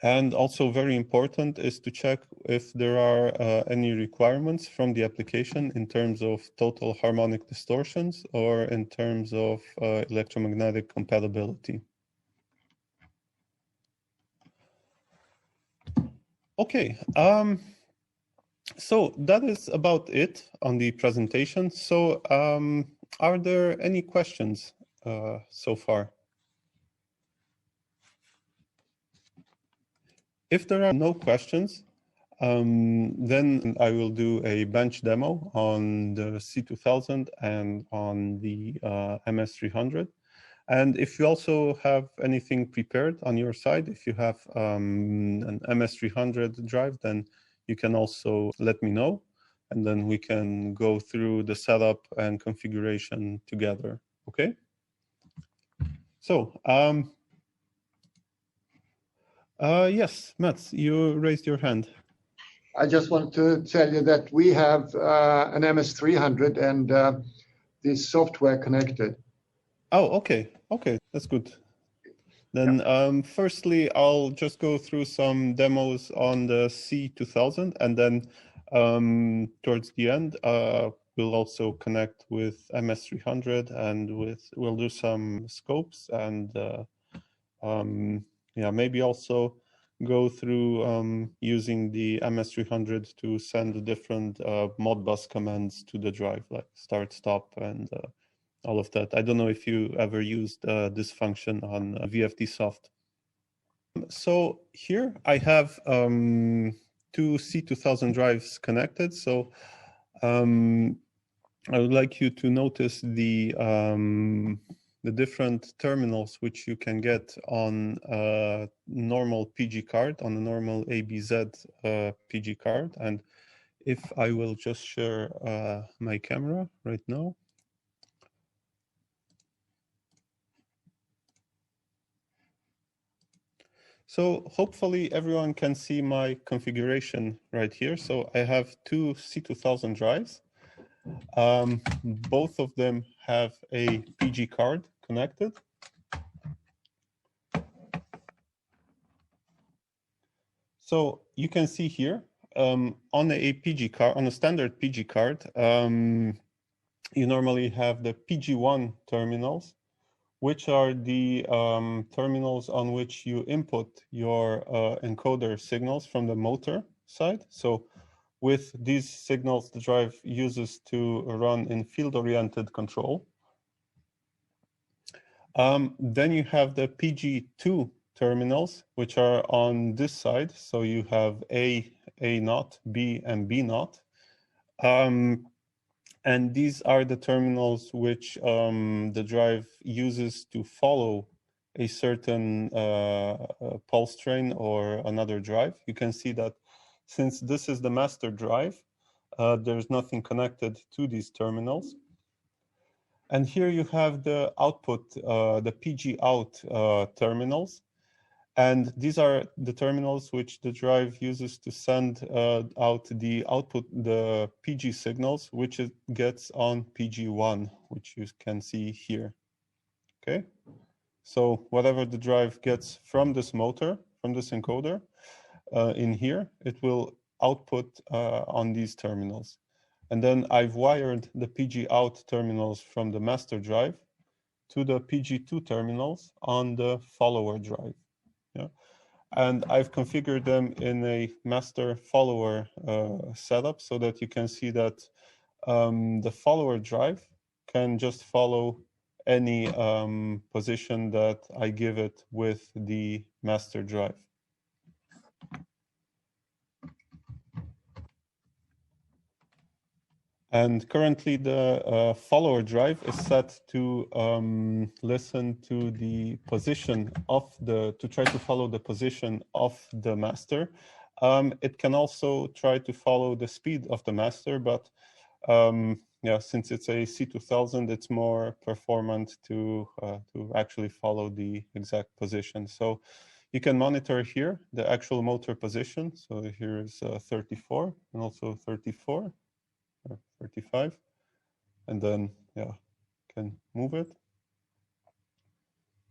And also very important is to check if there are any requirements from the application in terms of total harmonic distortions or in terms of electromagnetic compatibility. Okay, so that is about it on the presentation. So are there any questions so far? If there are no questions, then I will do a bench demo on the C2000 and on the MS300. And if you also have anything prepared on your side, if you have an MS300 drive, then you can also let me know, and then we can go through the setup and configuration together, okay? So, yes, Mats, you raised your hand. I just want to tell you that we have an MS300 and the software connected. Oh, okay. Okay, that's good. Then firstly, I'll just go through some demos on the C2000, and then towards the end, we'll also connect with MS300 and we'll do some scopes and yeah, maybe also go through using the MS300 to send different Modbus commands to the drive, like start, stop, and all of that. I don't know if you ever used this function on VFDsoft. So here I have two C2000 drives connected. So I would like you to notice the different terminals which you can get on a normal PG card, on a normal ABZ PG card. And if I will just share my camera right now. So hopefully everyone can see my configuration right here. So I have two C2000 drives. Both of them have a PG card connected. So you can see here on a PG card, on a standard PG card, you normally have the PG1 terminals, which are the terminals on which you input your encoder signals from the motor side. So with these signals, the drive uses to run in field-oriented control. Then you have the PG2 terminals, which are on this side. So you have A0, B, and B0. And these are the terminals which the drive uses to follow a certain pulse train or another drive. You can see that since this is the master drive, there's nothing connected to these terminals. And here you have the output, the PG out terminals. And these are the terminals which the drive uses to send out the output, the PG signals, which it gets on PG1, which you can see here. Okay, so whatever the drive gets from this motor, from this encoder in here, it will output on these terminals. And then I've wired the PG out terminals from the master drive to the PG2 terminals on the follower drive. Yeah. And I've configured them in a master follower setup so that you can see that the follower drive can just follow any position that I give it with the master drive. And currently the follower drive is set to listen to the position of to try to follow the position of the master. It can also try to follow the speed of the master, but yeah, since it's a C2000, it's more performant to actually follow the exact position. So you can monitor here the actual motor position. So here's 34 and also 34 or 35, and then yeah, can move it.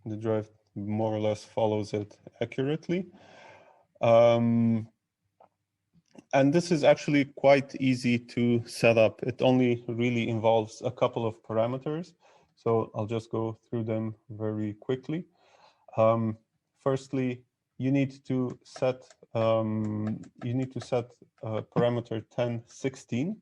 The drive more or less follows it accurately. And this is actually quite easy to set up. It only really involves a couple of parameters. So I'll just go through them very quickly. Firstly, you need to set parameter 1016.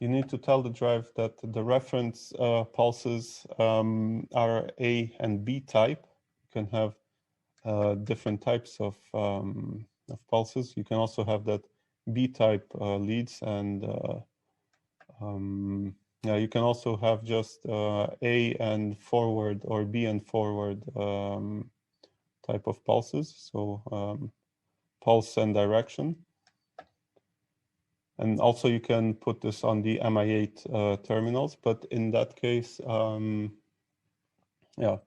You need to tell the drive that the reference pulses are A and B type. You can have different types of pulses. You can also have that B-type leads, and yeah, you can also have just A and forward or B and forward type of pulses. So pulse and direction. And also you can put this on the MI8 terminals, but in that case, yeah,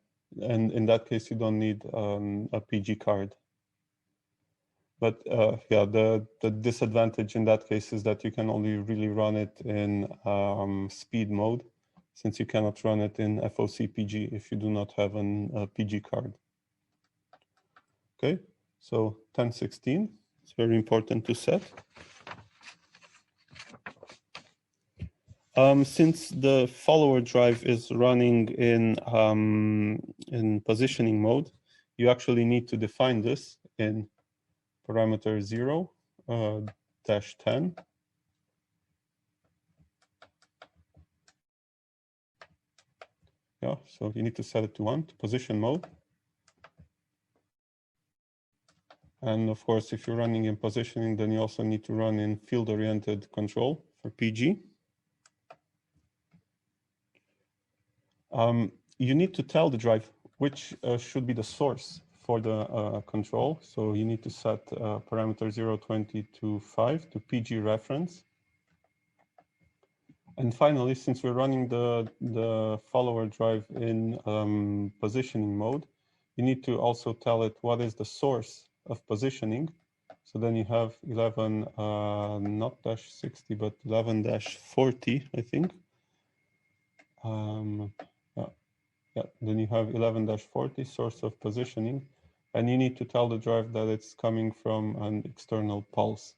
and in that case you don't need a PG card. But yeah, the disadvantage in that case is that you can only really run it in speed mode, since you cannot run it in FOC PG if you do not have a PG card. Okay, so 1016, it's very important to set. Since the follower drive is running in positioning mode, you actually need to define this in parameter 0-10. Yeah, so you need to set it to 1, to position mode. And of course, if you're running in positioning, then you also need to run in field-oriented control for PG. You need to tell the drive which should be the source for the control. So you need to set parameter 020 to 5 to PG reference. And finally, since we're running the follower drive in positioning mode, you need to also tell it what is the source of positioning. So then you have 11, not dash 60, but 11-40, I think. Yeah, then you have 11-40 source of positioning, and you need to tell the drive that it's coming from an external pulse.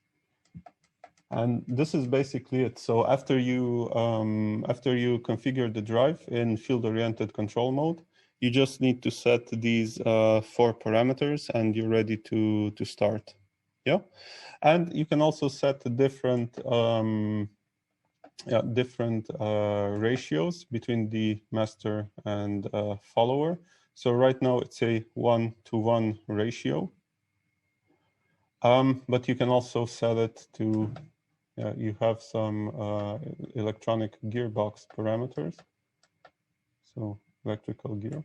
And this is basically it. So after you configure the drive in field-oriented control mode, you just need to set these 4 parameters, and you're ready to start. Yeah, and you can also set different ratios between the master and follower. So right now it's a 1-to-1 ratio, but you can also set it to you have some electronic gearbox parameters, so electrical gear.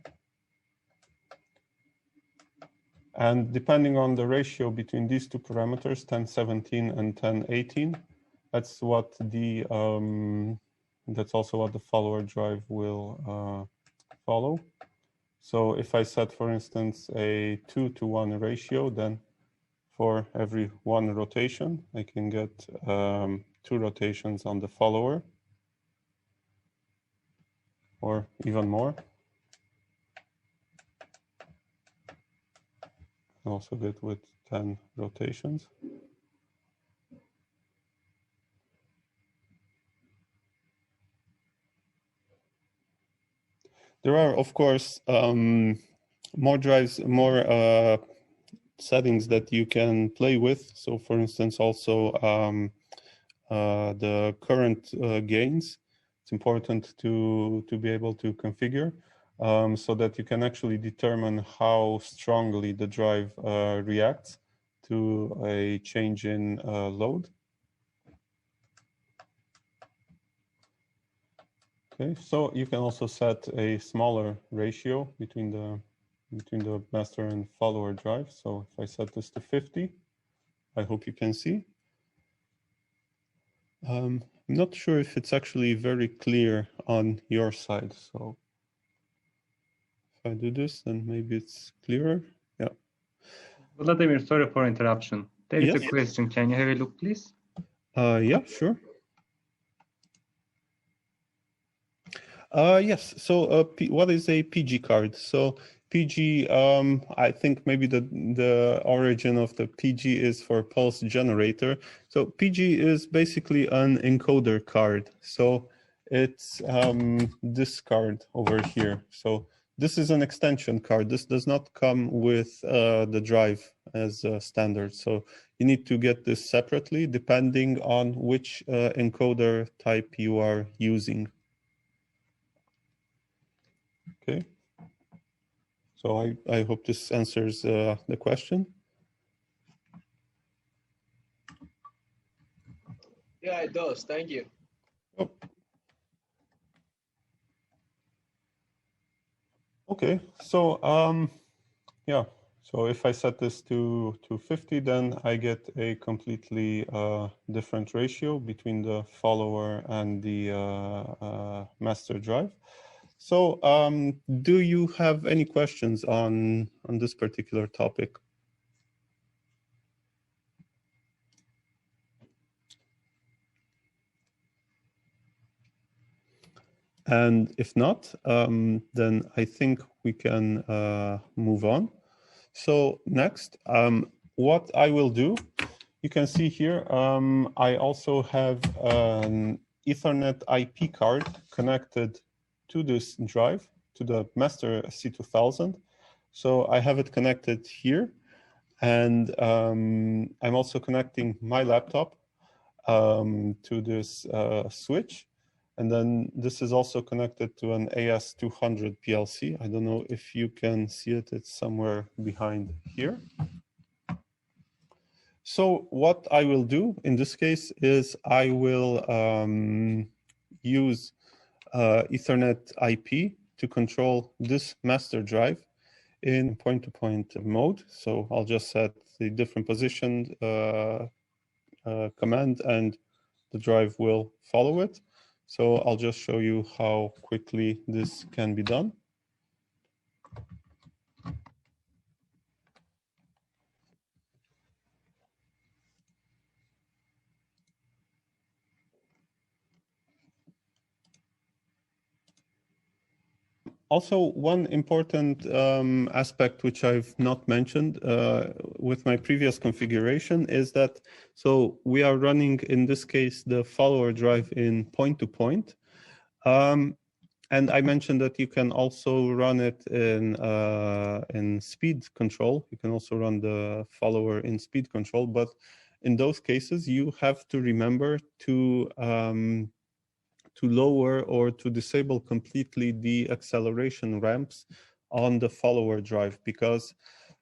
And depending on the ratio between these two parameters, 1017 and 1018, that's what the that's also what the follower drive will follow. So if I set, for instance, a 2-to-1 ratio, then for every 1 rotation, I can get 2 rotations on the follower, or even more. I also get with 10 rotations. There are, of course, more drives, more settings that you can play with. So for instance, also the current gains. It's important to be able to configure so that you can actually determine how strongly the drive reacts to a change in load. Okay, so you can also set a smaller ratio between the between the master and follower drive. So if I set this to 50, I hope you can see. I'm not sure if it's actually very clear on your side. So if I do this, then maybe it's clearer. Yeah. Vladimir, sorry for interruption. There is a question. Can you have a look, please? Yeah, sure. Yes. So what is a PG card? So PG, I think maybe the origin of the PG is for pulse generator. So PG is basically an encoder card. So it's this card over here. So this is an extension card. This does not come with the drive as standard. So you need to get this separately depending on which encoder type you are using. Okay. So I hope this answers the question. Yeah, it does. Thank you. Oh. Okay. So yeah. So if I set this to 50, then I get a completely different ratio between the follower and the master drive. So do you have any questions on this particular topic? And if not, then I think we can move on. So next, what I will do, you can see here, I also have an Ethernet IP card connected to this drive, to the master C2000. So I have it connected here. And I'm also connecting my laptop to this switch. And then this is also connected to an AS200 PLC. I don't know if you can see it. It's somewhere behind here. So what I will do in this case is I will use Ethernet IP to control this master drive in point-to-point mode. So I'll just set the different position command and the drive will follow it. So I'll just show you how quickly this can be done. Also, one important aspect which I've not mentioned with my previous configuration is that, so we are running, in this case, the follower drive in point-to-point. And I mentioned that you can also run it in speed control. You can also run the follower in speed control, but in those cases, you have to remember to lower or to disable completely the acceleration ramps on the follower drive, because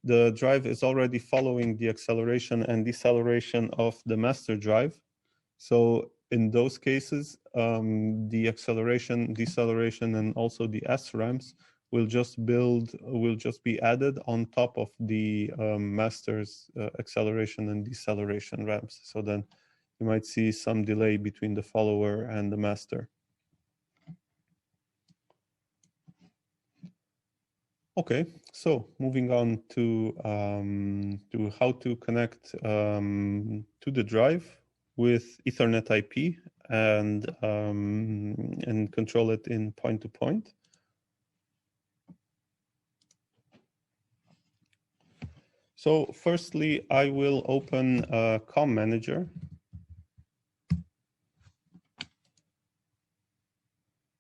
the drive is already following the acceleration and deceleration of the master drive. So in those cases, the acceleration, deceleration, and also the S ramps will just be added on top of the master's acceleration and deceleration ramps. So then you might see some delay between the follower and the master. Okay, so moving on to how to connect to the drive with Ethernet IP and control it in point-to-point. So firstly, I will open COM Manager.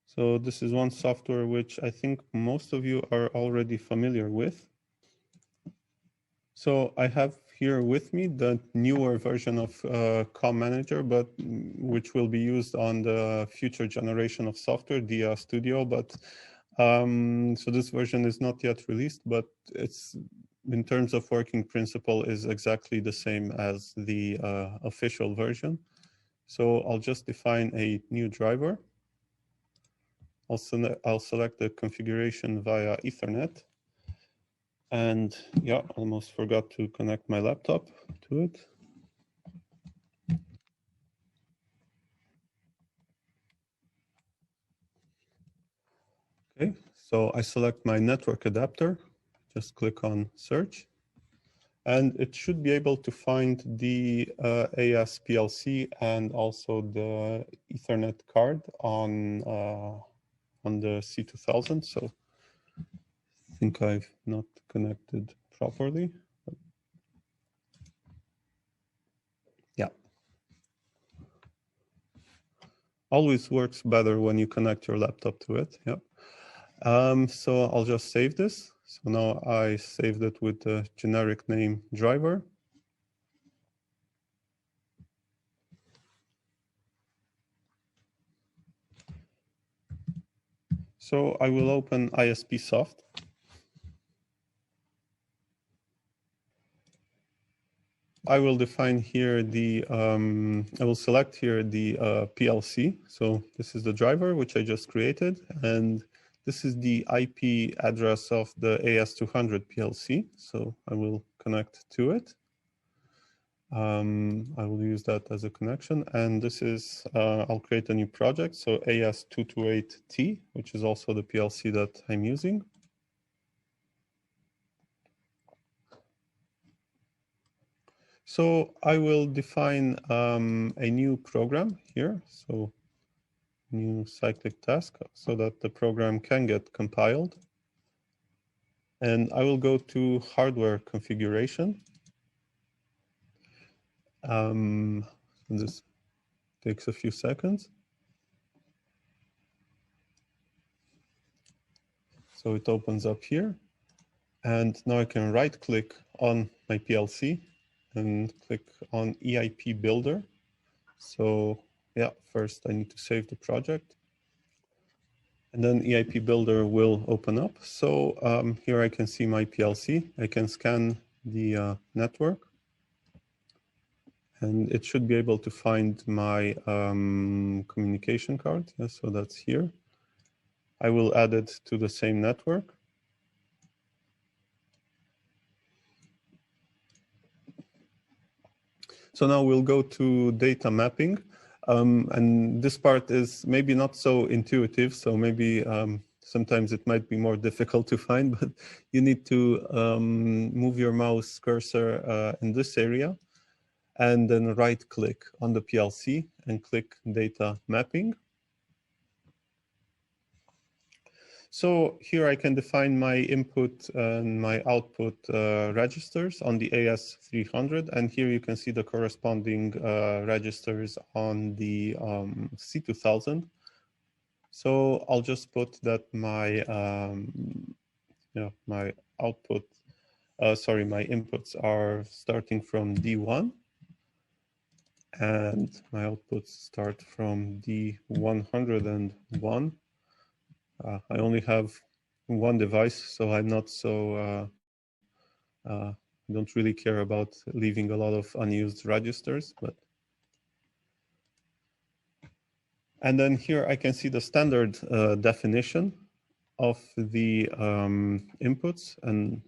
So this is one software which I think most of you are already familiar with. So I have here with me the newer version of COM Manager, but which will be used on the future generation of software, DIA Studio. But so this version is not yet released, but it's, in terms of working principle, is exactly the same as the official version. So I'll just define a new driver. I'll select the configuration via Ethernet. And yeah, almost forgot to connect my laptop to it. Okay, so I select my network adapter, just click on search, and it should be able to find the AS-PLC and also the Ethernet card on the C2000. So I think I've not connected properly. Yeah. Always works better when you connect your laptop to it. Yeah. So I'll just save this. So now I saved it with the generic name driver. So I will open ISPsoft. I will define here the, I will select here the PLC. So this is the driver, which I just created. And this is the IP address of the AS200 PLC. So I will connect to it. I will use that as a connection. And this is, I'll create a new project. So AS228T, which is also the PLC that I'm using. So I will define a new program here. So new cyclic task so that the program can get compiled. And I will go to hardware configuration. This takes a few seconds. So it opens up here. And now I can right click on my PLC and click on EIP Builder. So yeah, first I need to save the project. And then EIP Builder will open up. So here I can see my PLC. I can scan the network. And it should be able to find my communication card. Yeah, so that's here. I will add it to the same network. So now we'll go to data mapping. And this part is maybe not so intuitive. So maybe sometimes it might be more difficult to find, but you need to move your mouse cursor in this area and then right click on the PLC and click data mapping. So here I can define my input and my output registers on the AS300. And here you can see the corresponding registers on the C2000. So I'll just put that my, my output, my inputs are starting from D1. And my outputs start from D101. I only have one device, so I'm not so, don't really care about leaving a lot of unused registers. And then here I can see the standard definition of the inputs and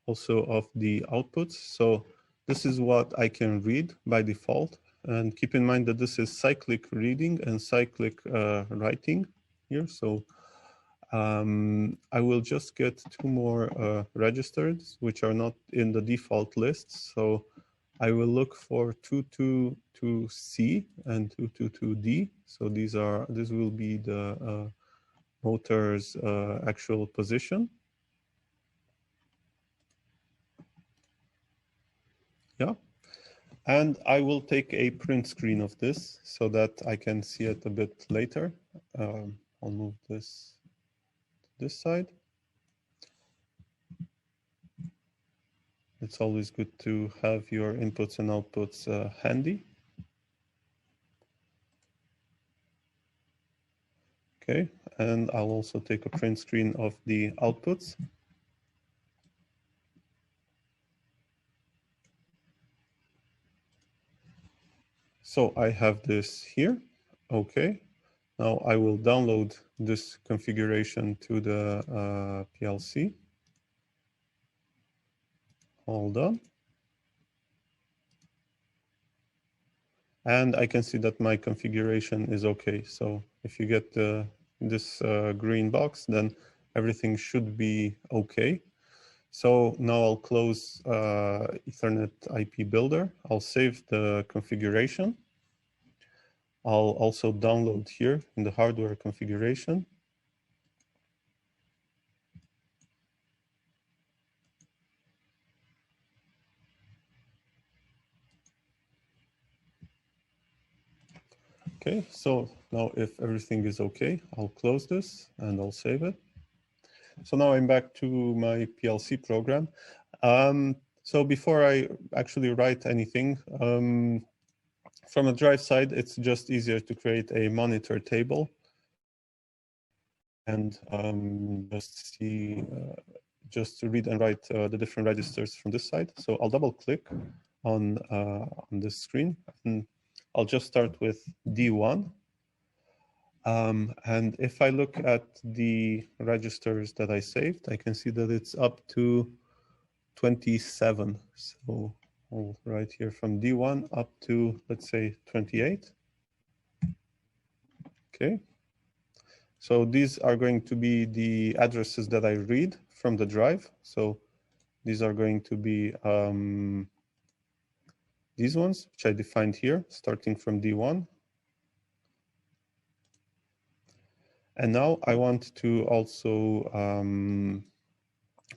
also of the outputs. So this is what I can read by default. And keep in mind that this is cyclic reading and cyclic writing here. So I will just get two more registers, which are not in the default list. So I will look for 222C and 222D. So this will be the motor's actual position. Yeah. And I will take a print screen of this so that I can see it a bit later. I'll move this to this side. It's always good to have your inputs and outputs handy. Okay, and I'll also take a print screen of the outputs. So I have this here. Okay, now I will download this configuration to the PLC. Hold on. And I can see that my configuration is okay. So if you get this green box, then everything should be okay. So now I'll close Ethernet IP Builder. I'll save the configuration. I'll also download here in the hardware configuration. Okay, so now if everything is okay, I'll close this and I'll save it. So now I'm back to my PLC program. So before I actually write anything, from a drive side, it's just easier to create a monitor table and just see, just to read and write the different registers from this side. So I'll double click on this screen and I'll just start with D1. And if I look at the registers that I saved, I can see that it's up to 27. So I'll write here from D1 up to, let's say, 28. Okay. So these are going to be the addresses that I read from the drive. So these are going to be these ones, which I defined here, starting from D1. And now I want to also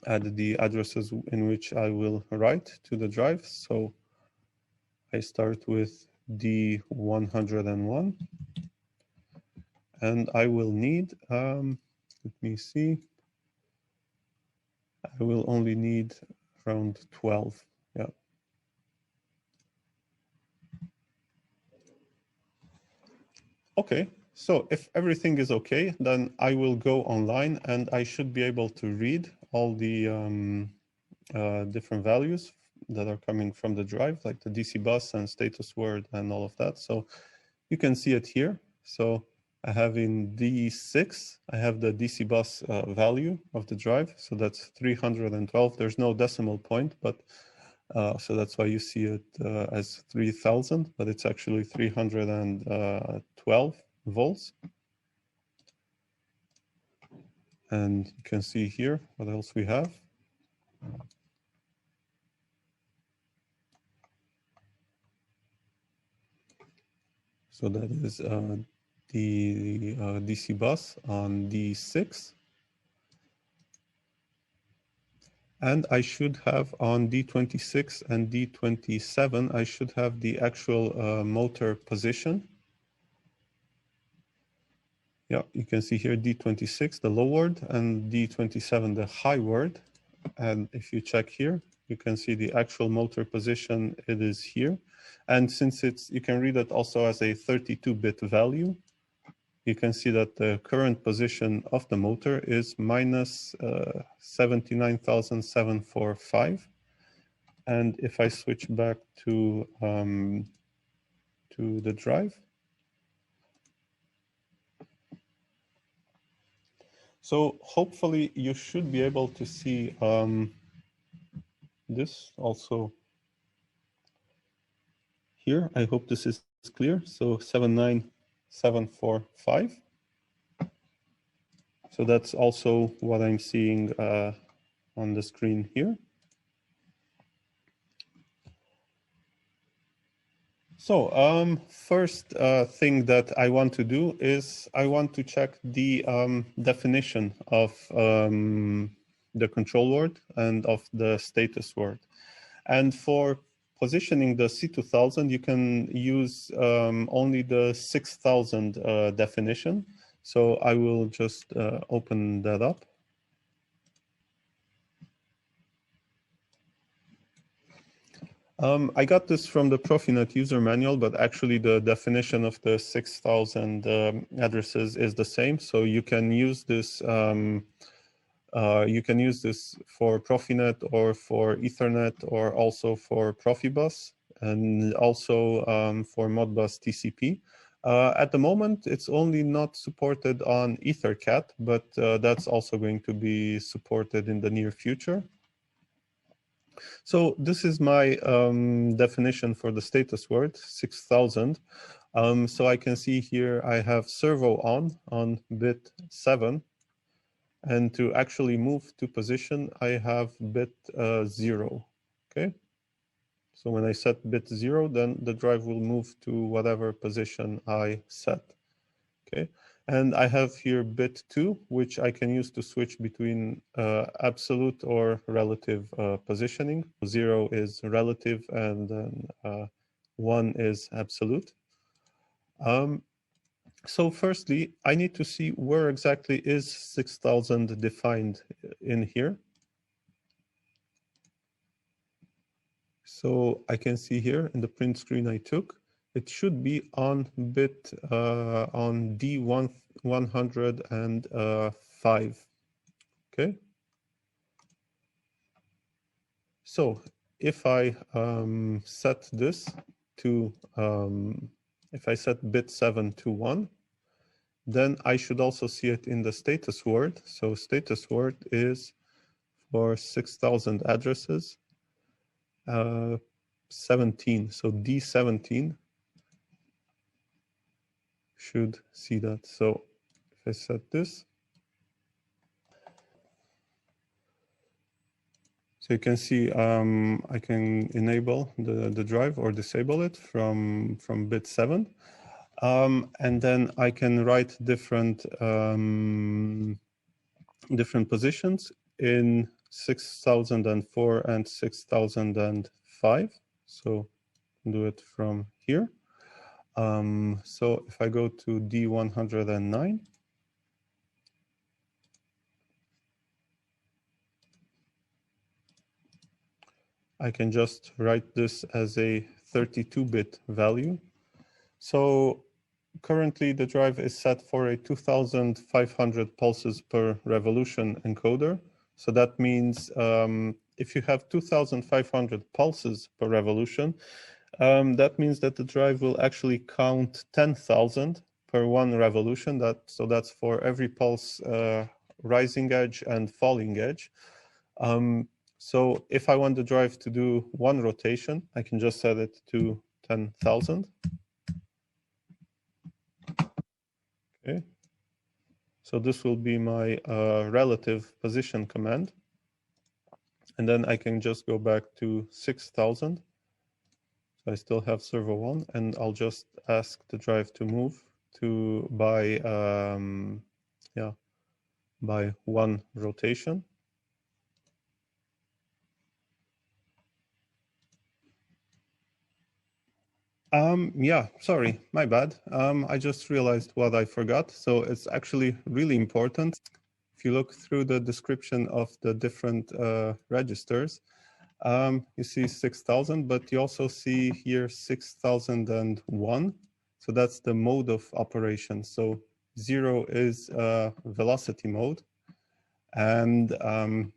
add the addresses in which I will write to the drive. So I start with D101. And I will need, let me see, I will only need around 12. Yeah. Okay, so if everything is okay, then I will go online and I should be able to read all the different values that are coming from the drive, like the DC bus and status word and all of that. So you can see it here. So I have in D6, I have the DC bus value of the drive. So that's 312. There's no decimal point, but so that's why you see it as 3000, but it's actually 312 volts. And you can see here what else we have. So that is the DC bus on D6. And I should have on D26 and D27, I should have the actual motor position. Yeah, you can see here D26, the low word, and D27, the high word. And if you check here, you can see the actual motor position, it is here. And since it's, you can read it also as a 32-bit value, you can see that the current position of the motor is minus 79,745. And if I switch back to the drive, so hopefully you should be able to see this also here. I hope this is clear. So 79745. So that's also what I'm seeing on the screen here. So first thing that I want to do is I want to check the definition of the control word and of the status word. And for positioning the C2000, you can use only the 6000 definition. So I will just open that up. I got this from the Profinet user manual, but actually the definition of the 6000 addresses is the same. So you can use this. You can use this for Profinet or for Ethernet or also for Profibus and also for Modbus TCP. At the moment, it's only not supported on EtherCAT, but that's also going to be supported in the near future. So this is my definition for the status word, 6000. So I can see here I have servo on bit 7. And to actually move to position, I have bit 0, okay? So when I set bit 0, then the drive will move to whatever position I set, okay? And I have here bit 2, which I can use to switch between absolute or relative positioning. 0 is relative and then 1 is absolute. So firstly, I need to see where exactly is 6000 defined in here. So I can see here in the print screen I took, it should be on bit on D105, okay? So if I set this to, if I set bit 7 to 1, then I should also see it in the status word. So status word is for 6000 addresses, 17. So D17 should see that. So if I set this, so you can see I can enable the drive or disable it from bit 7. And then I can write different different positions in 6004 and 6005. So do it from here. So if I go to D109, I can just write this as a 32-bit value. So currently the drive is set for a 2500 pulses per revolution encoder. So that means if you have 2500 pulses per revolution, that means that the drive will actually count 10,000 per one revolution. So that's for every pulse rising edge and falling edge. So if I want the drive to do one rotation, I can just set it to 10,000. Okay. So this will be my relative position command. And then I can just go back to 6000. So I still have servo 1, and I'll just ask the drive to move to by one rotation. Yeah, sorry, my bad. I just realized what I forgot. So it's actually really important. If you look through the description of the different registers, you see 6000, but you also see here 6001. So that's the mode of operation. So 0 is velocity mode. And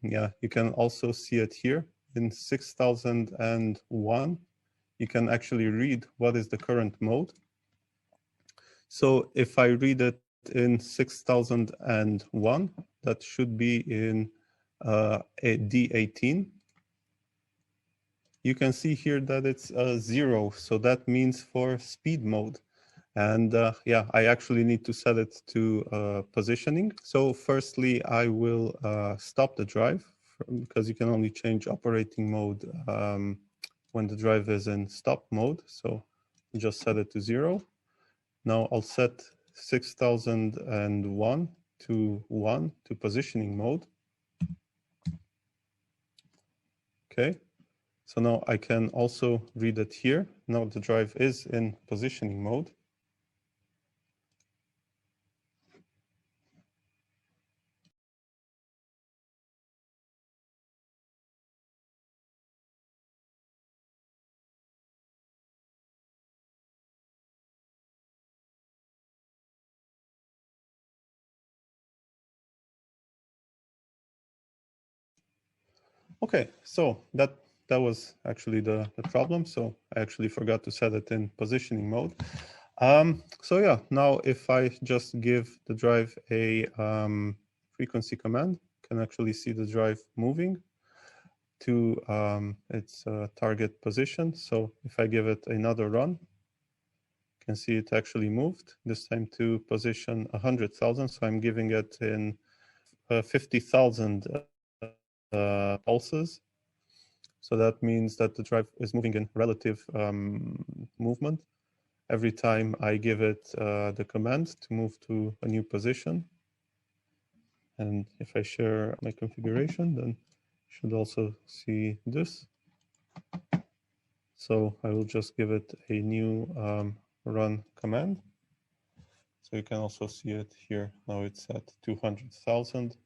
yeah, you can also see it here in 6001. You can actually read what is the current mode. So if I read it in 6001, that should be in a D18. You can see here that it's 0, so that means for speed mode. And yeah, I actually need to set it to positioning. So firstly, I will stop the drive because you can only change operating mode when the drive is in stop mode. So just set it to 0. Now I'll set 6001 to 1 to positioning mode. Okay, so now I can also read it here. Now the drive is in positioning mode. Okay, so that was actually the problem. So I actually forgot to set it in positioning mode. So yeah, now if I just give the drive a frequency command, can actually see the drive moving. to its target position. So if I give it another run, you can see it actually moved, this time to position 100,000. So I'm giving it in 50,000 pulses. So that means that the drive is moving in relative movement every time I give it the command to move to a new position. And if I share my configuration, then you should also see this. So I will just give it a new run command. So you can also see it here. Now it's at 200,000.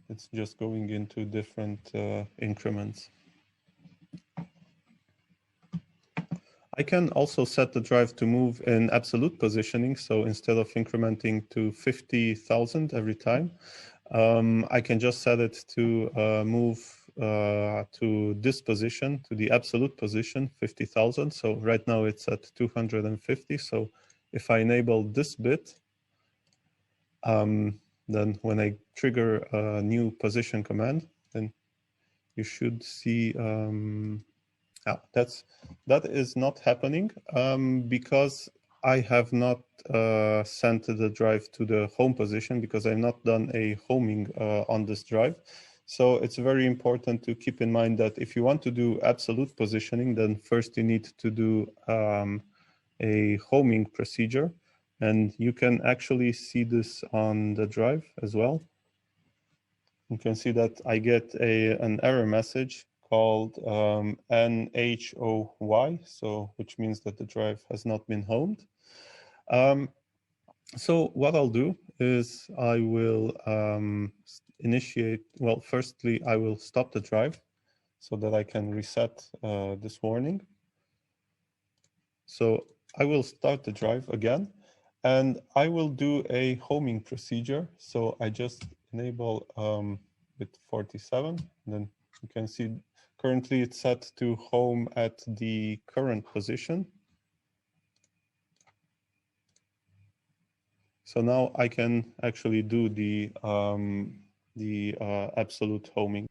It's just going into different increments. I can also set the drive to move in absolute positioning. So instead of incrementing to 50,000 every time, I can just set it to move to this position, to the absolute position, 50,000. So right now it's at 250. So if I enable this bit, then when I trigger a new position command, then you should see that is not happening because I have not sent the drive to the home position because I've not done a homing on this drive. So it's very important to keep in mind that if you want to do absolute positioning, then first you need to do a homing procedure. And you can actually see this on the drive as well. You can see that I get an error message called NHOY, so which means that the drive has not been homed. So what I'll do is I will firstly, I will stop the drive so that I can reset this warning. So I will start the drive again. And I will do a homing procedure. So I just enable bit 47. And then you can see currently it's set to home at the current position. So now I can actually do the absolute homing.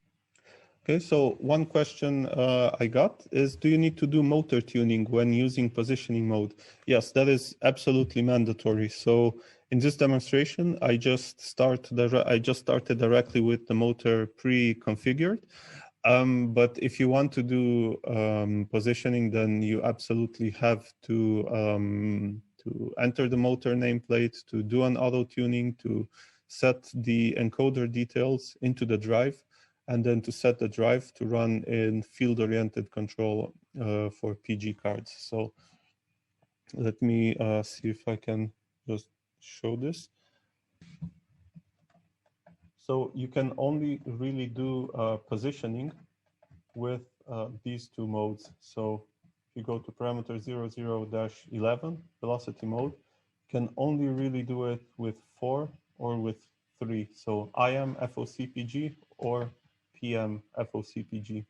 Okay, so one question I got is, do you need to do motor tuning when using positioning mode? Yes, that is absolutely mandatory. So in this demonstration, I just started directly with the motor pre-configured. But if you want to do positioning, then you absolutely have to enter the motor nameplate, to do an auto tuning, to set the encoder details into the drive, and then to set the drive to run in field-oriented control for PG cards. So let me see if I can just show this. So you can only really do positioning with these two modes. So if you go to parameter 00-11, velocity mode, you can only really do it with 4 or with 3. So IM FOCPG or PM FOCPG.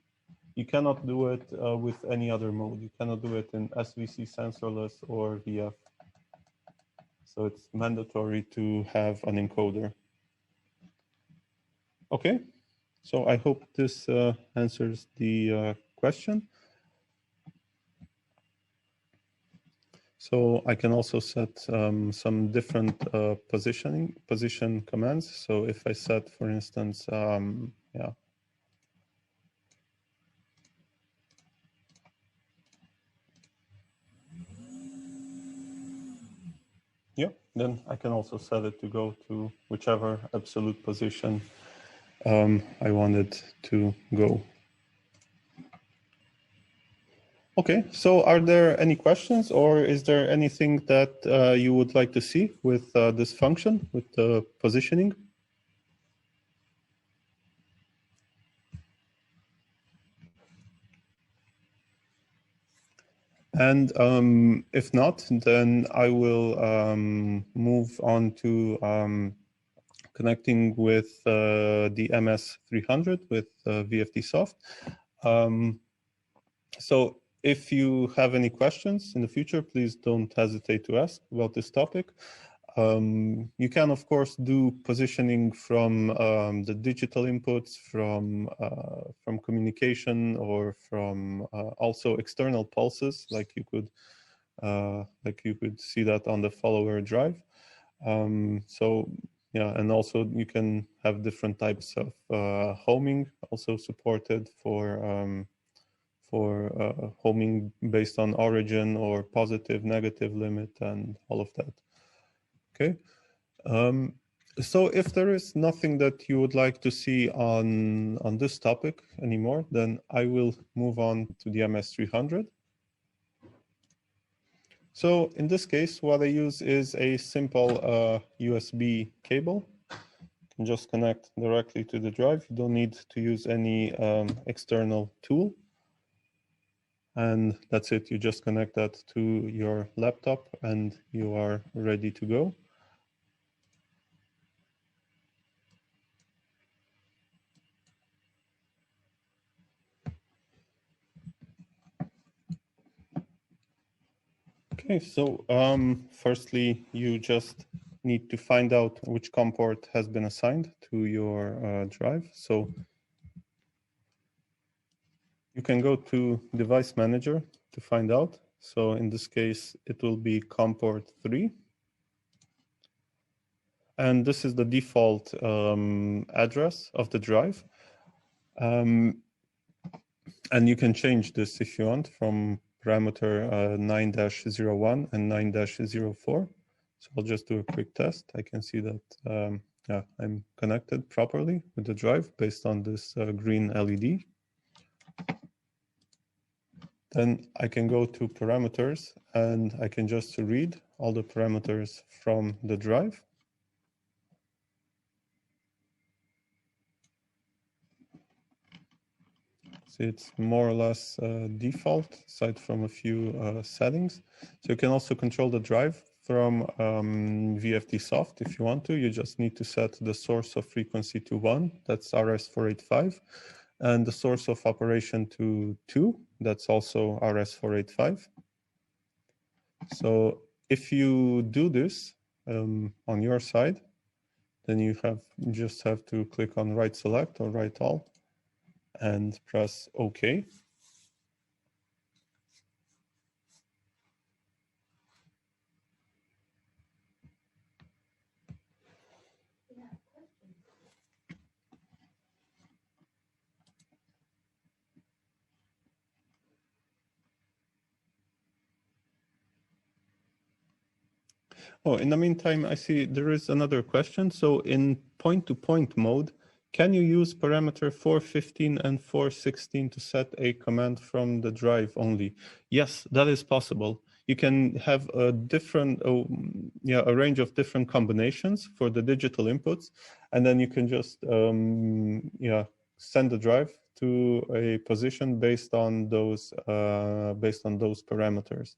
You cannot do it with any other mode. You cannot do it in SVC sensorless or VF. So it's mandatory to have an encoder. Okay, so I hope this answers the question. So I can also set some different position commands. So if I set, for instance, then I can also set it to go to whichever absolute position I wanted to go. Okay, so are there any questions, or is there anything that you would like to see with this function, with the positioning? And if not, then I will move on to connecting with the MS300 with VFDsoft. So if you have any questions in the future, please don't hesitate to ask about this topic. You can, of course, do positioning from the digital inputs, from communication, or from also external pulses, like you could see that on the follower drive. So yeah, and also you can have different types of homing also supported for homing based on origin or positive, negative limit and all of that. Okay. So if there is nothing that you would like to see on this topic anymore, then I will move on to the MS300. So in this case, what I use is a simple USB cable. You can just connect directly to the drive. You don't need to use any external tool. And that's it. You just connect that to your laptop and you are ready to go. Okay, so firstly, you just need to find out which COM port has been assigned to your drive. So you can go to Device Manager to find out. So in this case, it will be COM port 3. And this is the default address of the drive. And you can change this if you want from parameter 9-01 and 9-04. So I'll just do a quick test. I can see that yeah, I'm connected properly with the drive based on this green LED. Then I can go to parameters and I can just read all the parameters from the drive. So it's more or less default, aside from a few settings. So you can also control the drive from VFDsoft if you want to. You just need to set the source of frequency to 1, that's RS485, and the source of operation to 2, that's also RS485. So if you do this on your side, then you just have to click on Write Select or Write All and press OK. Oh, in the meantime, I see there is another question. So in point-to-point mode, can you use parameter 415 and 416 to set a command from the drive only? Yes, that is possible. You can have a different, a range of different combinations for the digital inputs, and then you can just, send the drive to a position based on those parameters.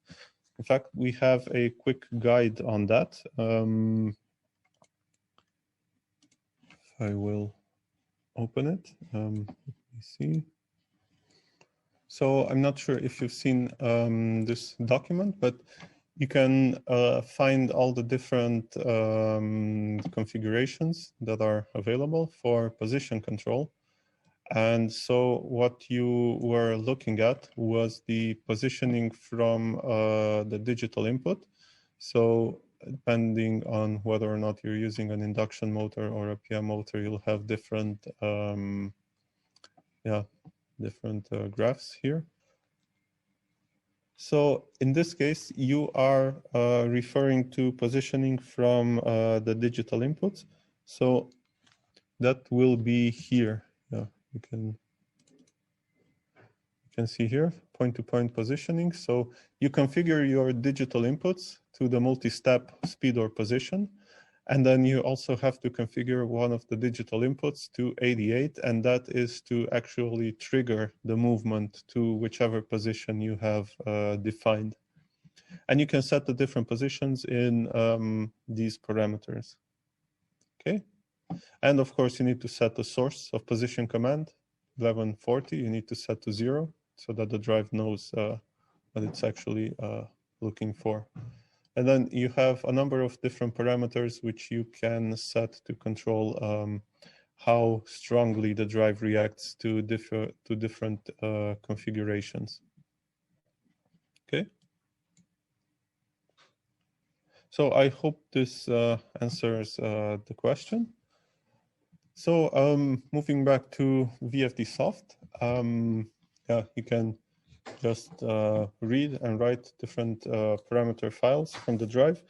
In fact, we have a quick guide on that. I will open it. Let me see. So I'm not sure if you've seen this document, but you can find all the different configurations that are available for position control. And so what you were looking at was the positioning from the digital input. So depending on whether or not you're using an induction motor or a PM motor, you'll have different graphs here. So in this case, you are referring to positioning from the digital inputs. So that will be here. Yeah, you can see here, point-to-point positioning. So you configure your digital inputs to the multi-step speed or position. And then you also have to configure one of the digital inputs to 88, and that is to actually trigger the movement to whichever position you have defined. And you can set the different positions in these parameters. Okay. And of course, you need to set the source of position command, 1140, you need to set to 0 so that the drive knows what it's actually looking for. And then you have a number of different parameters which you can set to control how strongly the drive reacts to different configurations. Okay. So I hope this answers the question. So moving back to VFDsoft, yeah, you can just read and write different parameter files from the drive.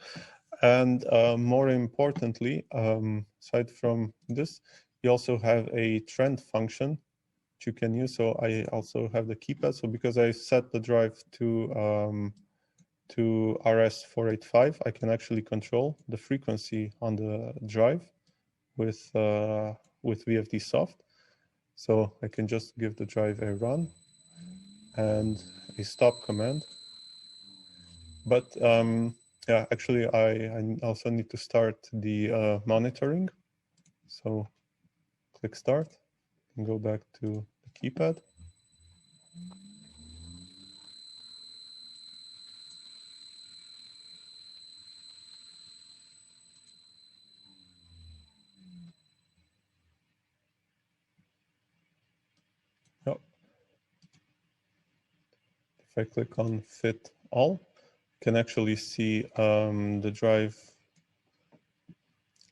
And more importantly, aside from this, you also have a trend function which you can use. So I also have the keypad. So because I set the drive to RS485, I can actually control the frequency on the drive with VFDsoft. So I can just give the drive a run and a stop command. But yeah, actually I also need to start the monitoring. So click start and go back to the keypad. Yep. If I click on fit all, you can actually see the drive.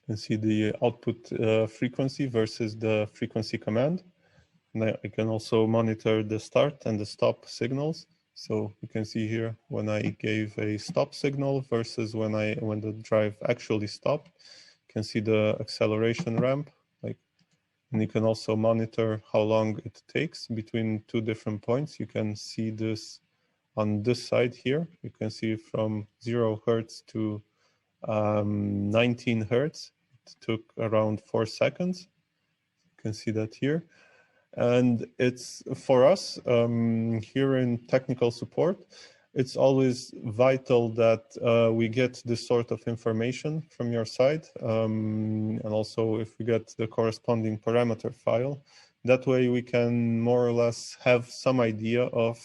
You can see the output frequency versus the frequency command. And I can also monitor the start and the stop signals. So you can see here when I gave a stop signal versus when the drive actually stopped. You can see the acceleration ramp, and you can also monitor how long it takes between two different points. You can see this on this side here. You can see from 0 Hertz to 19 Hertz. It took around 4 seconds. You can see that here. And it's for us here in technical support, it's always vital that we get this sort of information from your side. And also if we get the corresponding parameter file, that way we can more or less have some idea of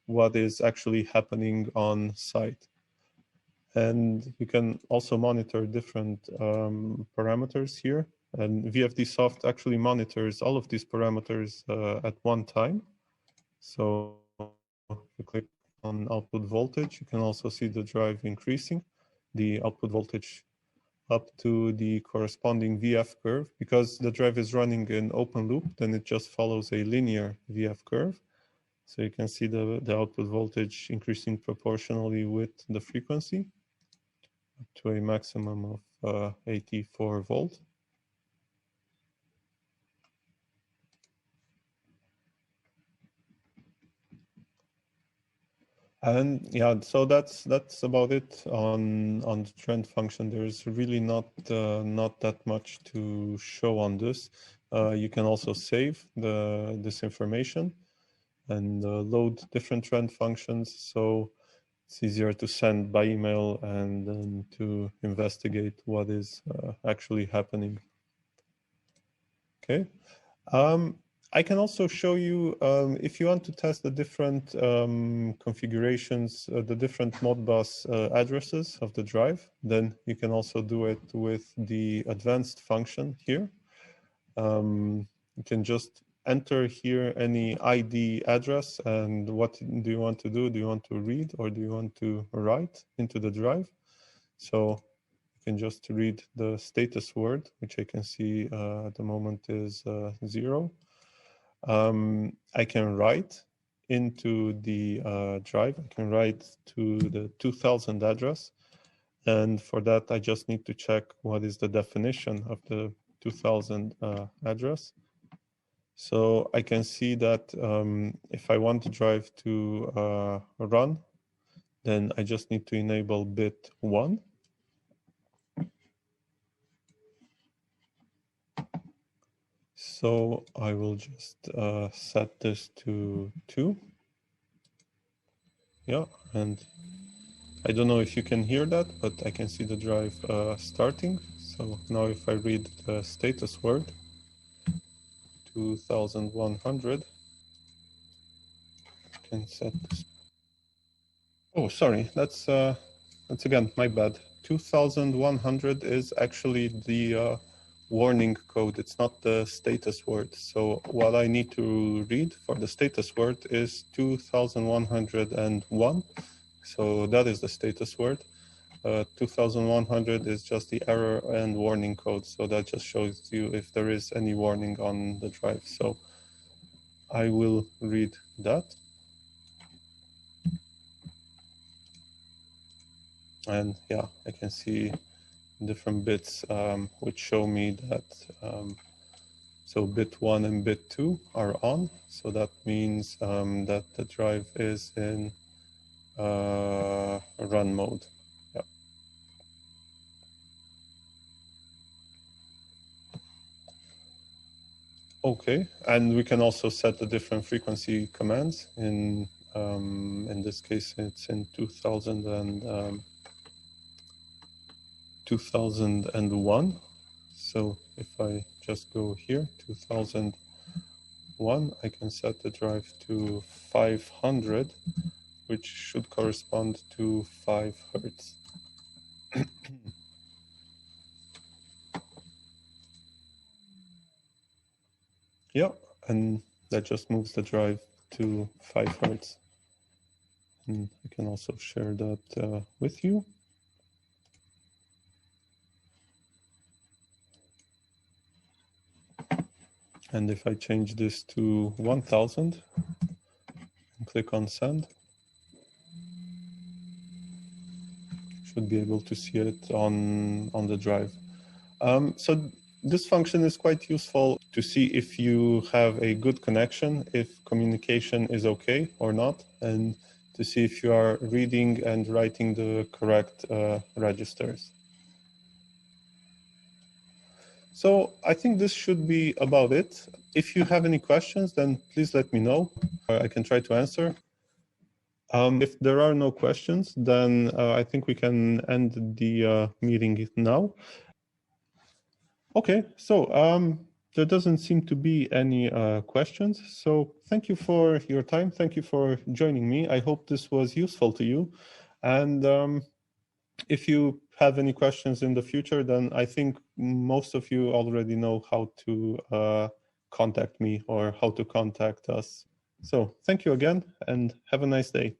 what is actually happening on site. And you can also monitor different parameters here. And VFDsoft actually monitors all of these parameters at one time. So if you click on output voltage, you can also see the drive increasing the output voltage up to the corresponding VF curve. Because the drive is running in open loop, then it just follows a linear VF curve. So you can see the output voltage increasing proportionally with the frequency up to a maximum of 84 volts. And yeah, so that's about it on the trend function. There's really not that much to show on this. You can also save this information and load different trend functions, so it's easier to send by email and then to investigate what is actually happening. Okay. I can also show you, if you want to test the different configurations, the different Modbus addresses of the drive, then you can also do it with the advanced function here. You can just enter here any ID address and what do you want to do? Do you want to read or do you want to write into the drive? So you can just read the status word, which I can see at the moment is 0. I can write into the drive. I can write to the 2000 address. And for that, I just need to check what is the definition of the 2000 address. So I can see that if I want the drive to run, then I just need to enable bit 1. So I will just set this to 2. Yeah, and I don't know if you can hear that, but I can see the drive starting. So now if I read the status word, 2100, I can set this. Oh, sorry, that's that's again my bad. 2100 is actually the warning code. It's not the status word. So what I need to read for the status word is 2101. So that is the status word. 2100 is just the error and warning code. So that just shows you if there is any warning on the drive. So I will read that. And yeah, I can see different bits which show me that so bit 1 and bit 2 are on. So that means that the drive is in run mode. Yeah. Okay, and we can also set the different frequency commands. In this case, it's in 2001. So if I just go here, 2001, I can set the drive to 500, which should correspond to 5 Hertz. Yeah, and that just moves the drive to 5 Hertz. And I can also share that with you. And if I change this to 1000 and click on send, should be able to see it on the drive. So this function is quite useful to see if you have a good connection, if communication is okay or not, and to see if you are reading and writing the correct registers. So I think this should be about it. If you have any questions, then please let me know. I can try to answer. If there are no questions, then I think we can end the meeting now. Okay, so there doesn't seem to be any questions. So thank you for your time. Thank you for joining me. I hope this was useful to you. And if you have any questions in the future, then I think most of you already know how to contact me or how to contact us. So thank you again and have a nice day.